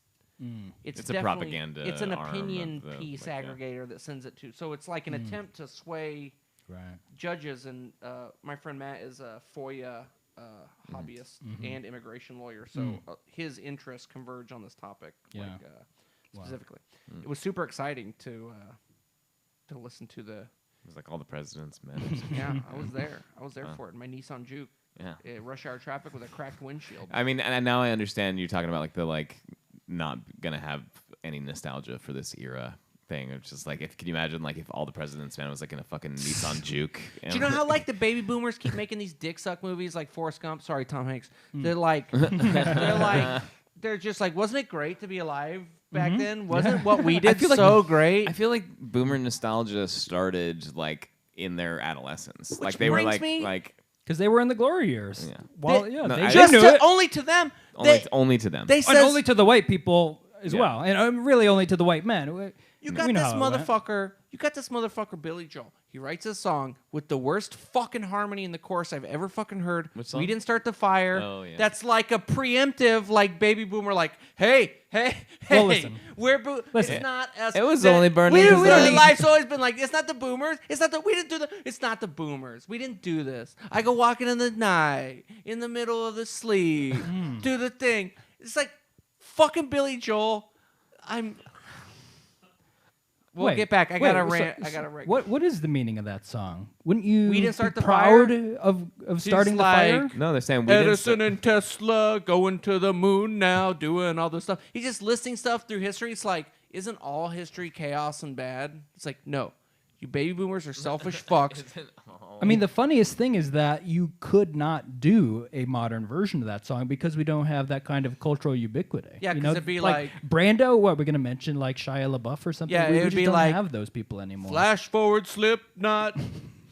It's a definitely- propaganda It's an arm of opinion the, piece like, yeah. aggregator that sends it to. So it's like an attempt to sway Right. judges. And my friend Matt is a FOIA hobbyist and immigration lawyer. So his interests converge on this topic. Yeah. Like, specifically, it was super exciting to listen to the. It was like all the presidents met. Yeah, I was there. I was there Wow. for it. My Nissan Juke, Yeah. rush hour traffic with a cracked windshield. I mean, and now I understand you're talking about not gonna have any nostalgia for this era thing. It's just like, can you imagine if all the presidents man was like in a fucking Nissan Juke? Do you know how the baby boomers keep making these dick suck movies like Forrest Gump? Sorry, Tom Hanks. They're like, they're just like, wasn't it great to be alive back then? Wasn't what we did feel like- so great? I feel like boomer nostalgia started in their adolescence. Which Like they were brings me- Because they were in the glory years. Yeah. Well, They- yeah, No, they I- just knew to, it. only to them. only to them. They And says only to the white people as Yeah. well, and really only to the white men. you We got know this how it went. motherfucker. You got this motherfucker Billy Joel. He writes a song with the worst fucking harmony in the chorus I've ever fucking heard. Which song? We didn't start the fire. Oh, yeah. That's like a preemptive, baby boomer. Like, hey, Well, listen. It's not us. It was only burning We, because we, of- life's always been like, it's not the boomers. It's not the. We didn't do the. It's not the boomers. We didn't do this. I go walking in the night, in the middle of the sleep, do the thing. It's like fucking Billy Joel. We'll Wait, get back. I wait, got a so- rant. I got a rant. What is the meaning of that song? Wouldn't you We didn't start be the proud fire? of starting the like- fire? No, they're saying we didn't. Edison and Tesla going to the moon now, doing all this stuff. He's just listing stuff through history. It's like, isn't all history chaos and bad? It's like, no. You baby boomers are selfish fucks. I mean, the funniest thing is that you could not do a modern version of that song because we don't have that kind of cultural ubiquity. Yeah, you 'cause know, it'd be like- Brando. What we're gonna mention, like Shia LaBeouf or something? Yeah, we it would just be don't like have those people anymore. Flash forward, Slipknot,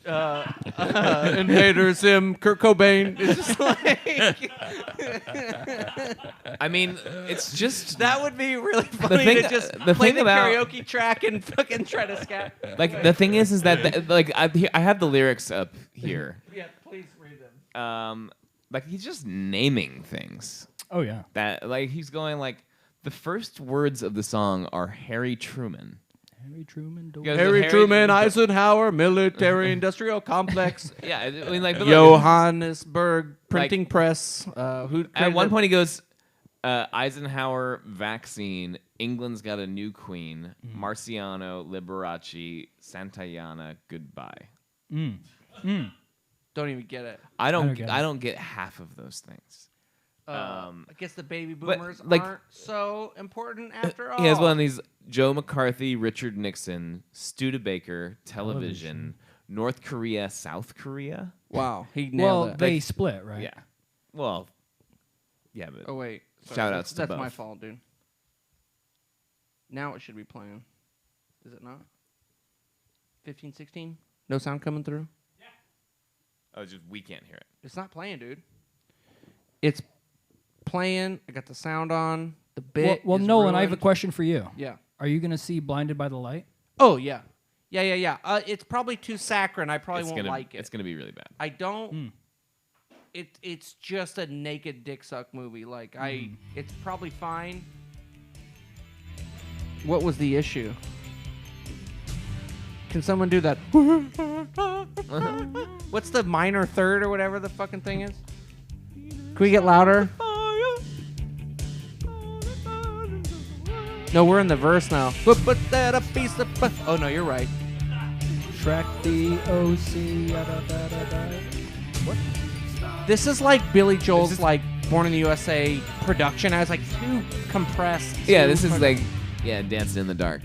Invaders, Kurt Cobain. It's just like I mean, it's just that would be really funny thing- to just the play thing the about- karaoke track and fucking try to scat. the thing is that I have the lyrics up here. Yeah, please read them. He's just naming things Oh yeah. that he's going the first words of the song are Harry Truman. Harry Truman. He goes, Harry Truman, Eisenhower, military industrial complex. Yeah, I mean, but look, Johannesburg printing press. Who at created one the- point he goes, Eisenhower vaccine, England's got a new queen, Marciano, Liberace, Santayana, goodbye. don't even get it. I don't don't get it. I don't get half of those things. I guess the baby but, boomers like- aren't so important after all. He has one of these: Joe McCarthy, Richard Nixon, Studebaker, television, North Korea, South Korea. Wow, he nailed Well, it. they split, right? Yeah. Well, yeah, but Oh wait, sorry, Shout that's, outs to that's my both. fault, dude. Now it should be playing. Is it not? 15, 16? No sound coming through? we can't hear it. It's not playing, dude. It's playing. I got the sound on. The bit. Well, is Nolan, I have a ruined. question for you. Yeah. Are you gonna see Blinded by the Light? Oh yeah. Yeah. It's probably too saccharine. I probably won't like it. It's gonna be really bad. I don't. It's just a naked dick suck movie. It's probably fine. What was the issue? Can someone do that? What's the minor third or whatever the fucking thing is? Can we get louder? No, we're in the verse now. Oh no, you're right. Track the OC. Yada, da, da, da. What? This is like Billy Joel's is- like Born in the USA production. I was like, too compressed. Yeah, too this is con- like Dancing in the Dark.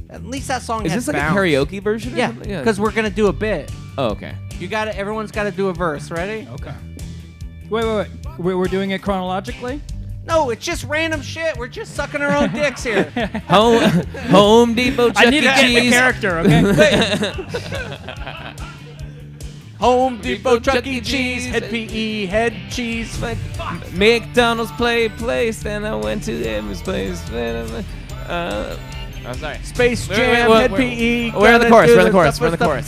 At least that song Is has this like bounce. a karaoke version? Or Yeah, something? because we're gonna do a bit. Oh, okay. You got to Everyone's got to do a verse. Ready? Okay. Wait. We're doing it chronologically? No, it's just random shit. We're just sucking our own dicks here. Home Depot, Chuck I need E. to get the Cheese. character, okay? Home Depot, Chuck E. Cheese, head PE, head cheese. McDonald's place, and I went to Emma's place. I'm sorry. Space Wait, Jam, wait, head wait, PE. we're in the gonna chorus, do we're in the chorus, stuff we're in the with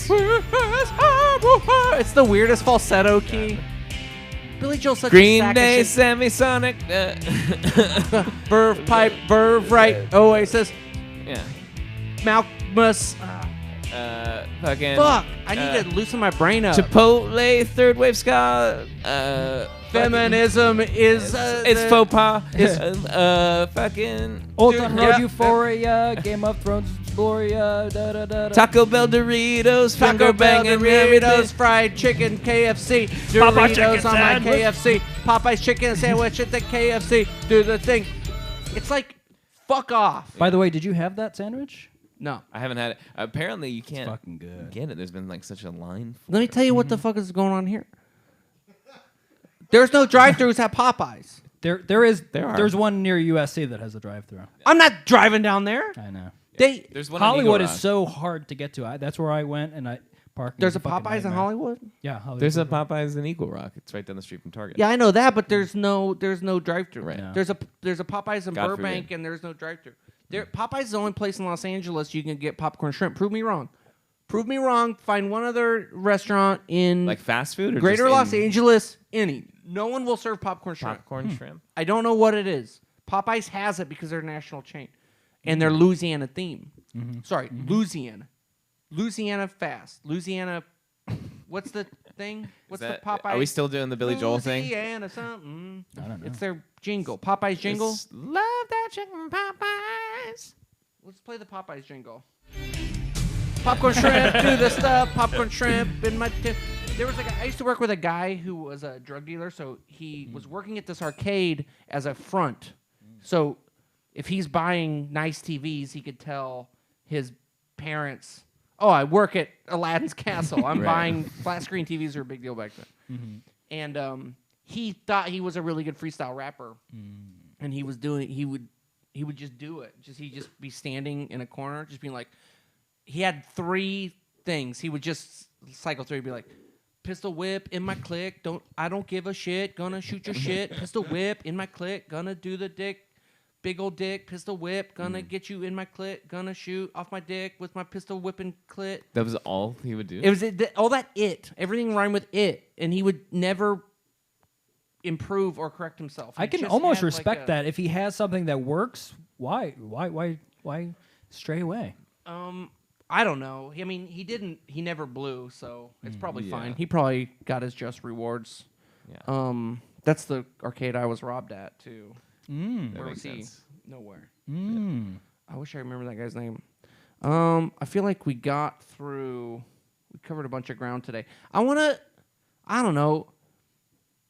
stuff. It's the weirdest falsetto key. Billy Joel's such a Green sack Day, of shit. Semisonic. Verve pipe, verve right. Oasis, Yeah. Malcolmus. Fucking. Fuck, I need to loosen my brain up. Chipotle, third wave ska. Feminism is It's the- faux pas. Fucking. Old Town Road yeah. Euphoria, Game of Thrones Gloria, da da da da. Taco Bell Doritos, Taco finger Bell, banging Doritos, fried chicken, KFC, Popeye chicken Doritos on my sandwich. KFC, Popeye's chicken sandwich at the KFC. Do the thing. It's like, fuck off. By the way, did you have that sandwich? No. I haven't had it. Apparently, you can't Fucking good. get it. There's been like such a line. For Let me it. tell you what the fuck is going on here. There's no drive-thrus at Popeyes. There are. There's one near USC that has a drive-through. I'm not driving down there. I know. They There's one in Hollywood Eagle is Rock. so hard to get to. That's where I went and I parked. There's a Popeyes in Hollywood. Yeah, Hollywood. There's a Popeyes in Eagle Rock. It's right down the street from Target. Yeah, I know that, but there's no drive-thru. Right. Yeah. There's a Popeyes in God Burbank, forbid. and there's no drive-thru. Popeyes is the only place in Los Angeles you can get popcorn shrimp. Prove me wrong. Prove me wrong. Find one other restaurant in Like fast food or Greater just Los in Angeles. No one will serve popcorn shrimp. popcorn shrimp. I don't know what it is. Popeyes has it because they're a national chain, and they're Louisiana theme. Sorry, Louisiana. Louisiana fast. Louisiana. What's the thing? What's the Popeye? Are we still doing the Billy Joel thing? Louisiana something. I don't know. It's their jingle. Popeyes jingle. It's Love that chicken Popeyes. Let's play the Popeyes jingle. Popcorn shrimp, do the stuff. Popcorn shrimp in my. There was I used to work with a guy who was a drug dealer, so he was working at this arcade as a front. So if he's buying nice TVs, he could tell his parents, "Oh, I work at Aladdin's Castle. I'm Right. buying flat screen TVs are a big deal back then." And he thought he was a really good freestyle rapper, and he was doing. He would just do it. He'd just be standing in a corner, just being like. He had 3 things. He would just cycle through. He'd be like, pistol whip in my click. I don't give a shit. Gonna shoot your shit. Pistol whip in my click. Gonna do the dick. Big old dick. Pistol whip. Gonna get you in my click. Gonna shoot off my dick with my pistol whipping clit. That was all he would do. It was all that it. Everything rhymed with it, and he would never improve or correct himself. I He can just almost had, respect that. If he has something that works, why stray away? I don't know. I mean, he never blew, so it's probably yeah. fine. He probably got his just rewards. Yeah. That's the arcade I was robbed at too. That Where makes was he? sense. Nowhere. Mm. I wish I remember that guy's name. I feel like we covered a bunch of ground today. I don't know.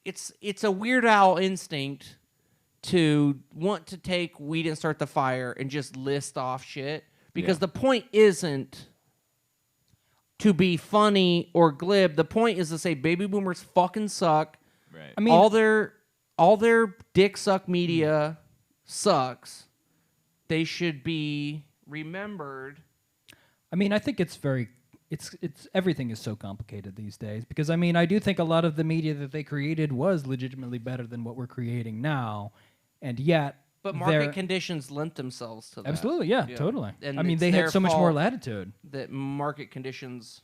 It's a Weird Al instinct to want to take We Didn't Start the Fire and just list off shit. Because the point isn't to be funny or glib. The point is to say baby boomers fucking suck. Right. I mean, All their dick suck media sucks. They should be remembered. I mean, I think it's everything is so complicated these days because I mean, I do think a lot of the media that they created was legitimately better than what we're creating now, and yet. But market conditions lent themselves to that. Absolutely, yeah, totally. And I mean, it's they their had so much more fault latitude. that market conditions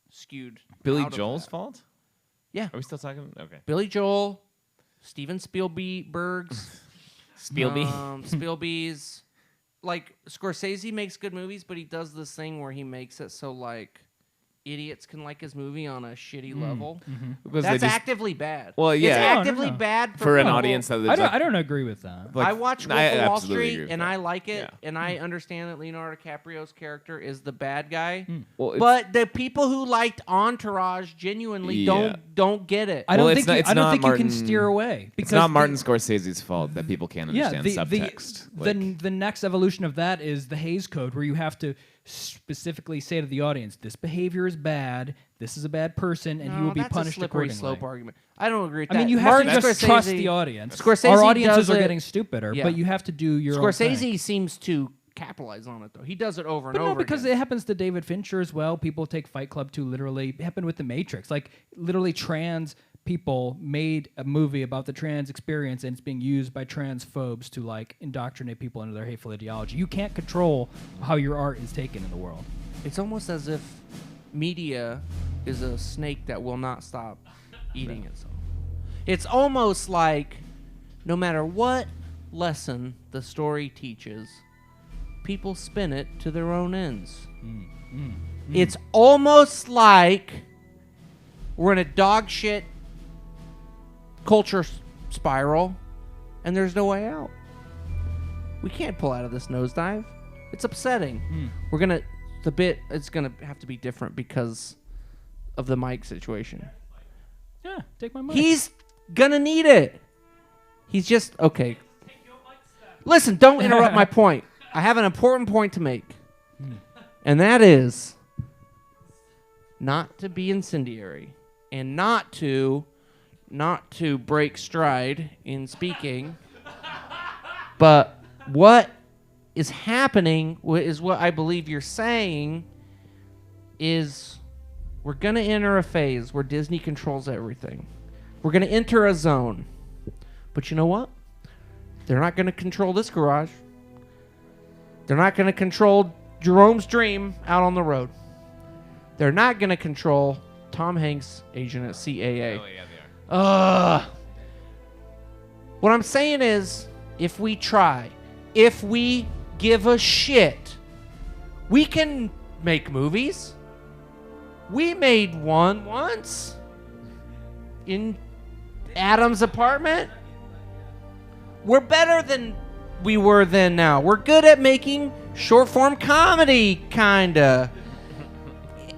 skewed. Billy out of Joel's that. fault? Yeah. Are we still talking? Okay. Billy Joel, Steven Spielberg's, Spielbe's. Like Scorsese makes good movies, but he does this thing where he makes it so like idiots can like his movie on a shitty level. Because That's they just, actively bad. Well, yeah. It's No, actively bad for an people. audience that is I don't agree with that. like, I watch Wolf I of Wall absolutely agree Street with and that. I like it, Yeah. and I understand that Leonardo DiCaprio's character is the bad guy. Well, it's- But the people who liked Entourage genuinely Yeah. don't get it. I don't Well, think it's not- you, it's I don't not think you Martin- can steer away because It's not the- Martin Scorsese's fault that people can't understand subtext. The next evolution of that is the Hays Code, where you have to specifically say to the audience, "This behavior is bad. This is a bad person, and he will be that's punished a slippery accordingly." slope argument. I don't agree with I that. mean, you have Martin to just Scorsese, trust the audience. Scorsese Our audiences does are it- getting stupider, Yeah. but you have to do your own thing. Scorsese seems to capitalize on it though. He does it over and But over. no, because again. it happens to David Fincher as well. People take Fight Club too literally. It happened with The Matrix. Like, literally trans people made a movie about the trans experience, and it's being used by transphobes to, like, indoctrinate people into their hateful ideology. You can't control how your art is taken in the world. It's almost as if media is a snake that will not stop eating itself. It's almost like no matter what lesson the story teaches, people spin it to their own ends. It's almost like we're in a dog shit culture spiral and there's no way out. We can't pull out of this nosedive. It's upsetting. It's gonna have to be different because of the mic situation. Yeah, take my money. He's gonna need it. He's just okay. Listen, don't interrupt my point. I have an important point to make. And that is not to be incendiary and not to break stride in speaking. But what is happening is what I believe you're saying is we're going to enter a phase where Disney controls everything. We're going to enter a zone. But you know what? They're not going to control this garage. They're not going to control Jerome's dream out on the road. They're not going to control Tom Hanks' agent at CAA. Oh, yeah, they are. What I'm saying is, if we try, if we give a shit, we can make movies. We made one once in Adam's apartment. We're better than we were then now. We're good at making short form comedy, kinda.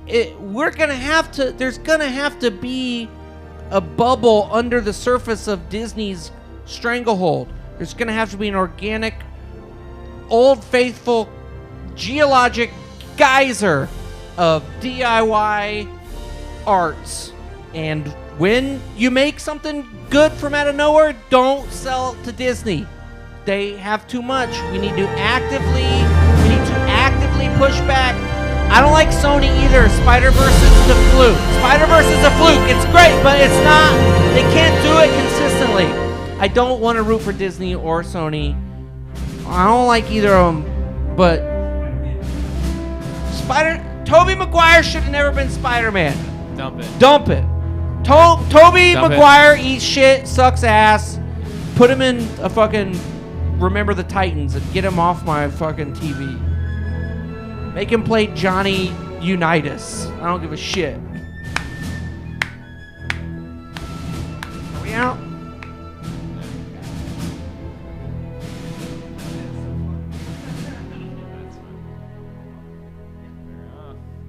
There's gonna have to be a bubble under the surface of Disney's stranglehold. There's gonna have to be an organic, old faithful, geologic geyser of DIY arts. And when you make something good from out of nowhere, don't sell it to Disney. They have too much. We need to actively push back. I don't like Sony either. Spider-Verse is the fluke. Spider-Verse is a fluke. It's great, but it's not. They can't do it consistently. I don't want to root for Disney or Sony. I don't like either of them, but Tobey Maguire should have never been Spider-Man. Dump it. Dump it. Tobey Dump it. Maguire eats shit, sucks ass. Put him in a fucking Remember the Titans and get him off my fucking TV. Make him play Johnny Unitas. I don't give a shit.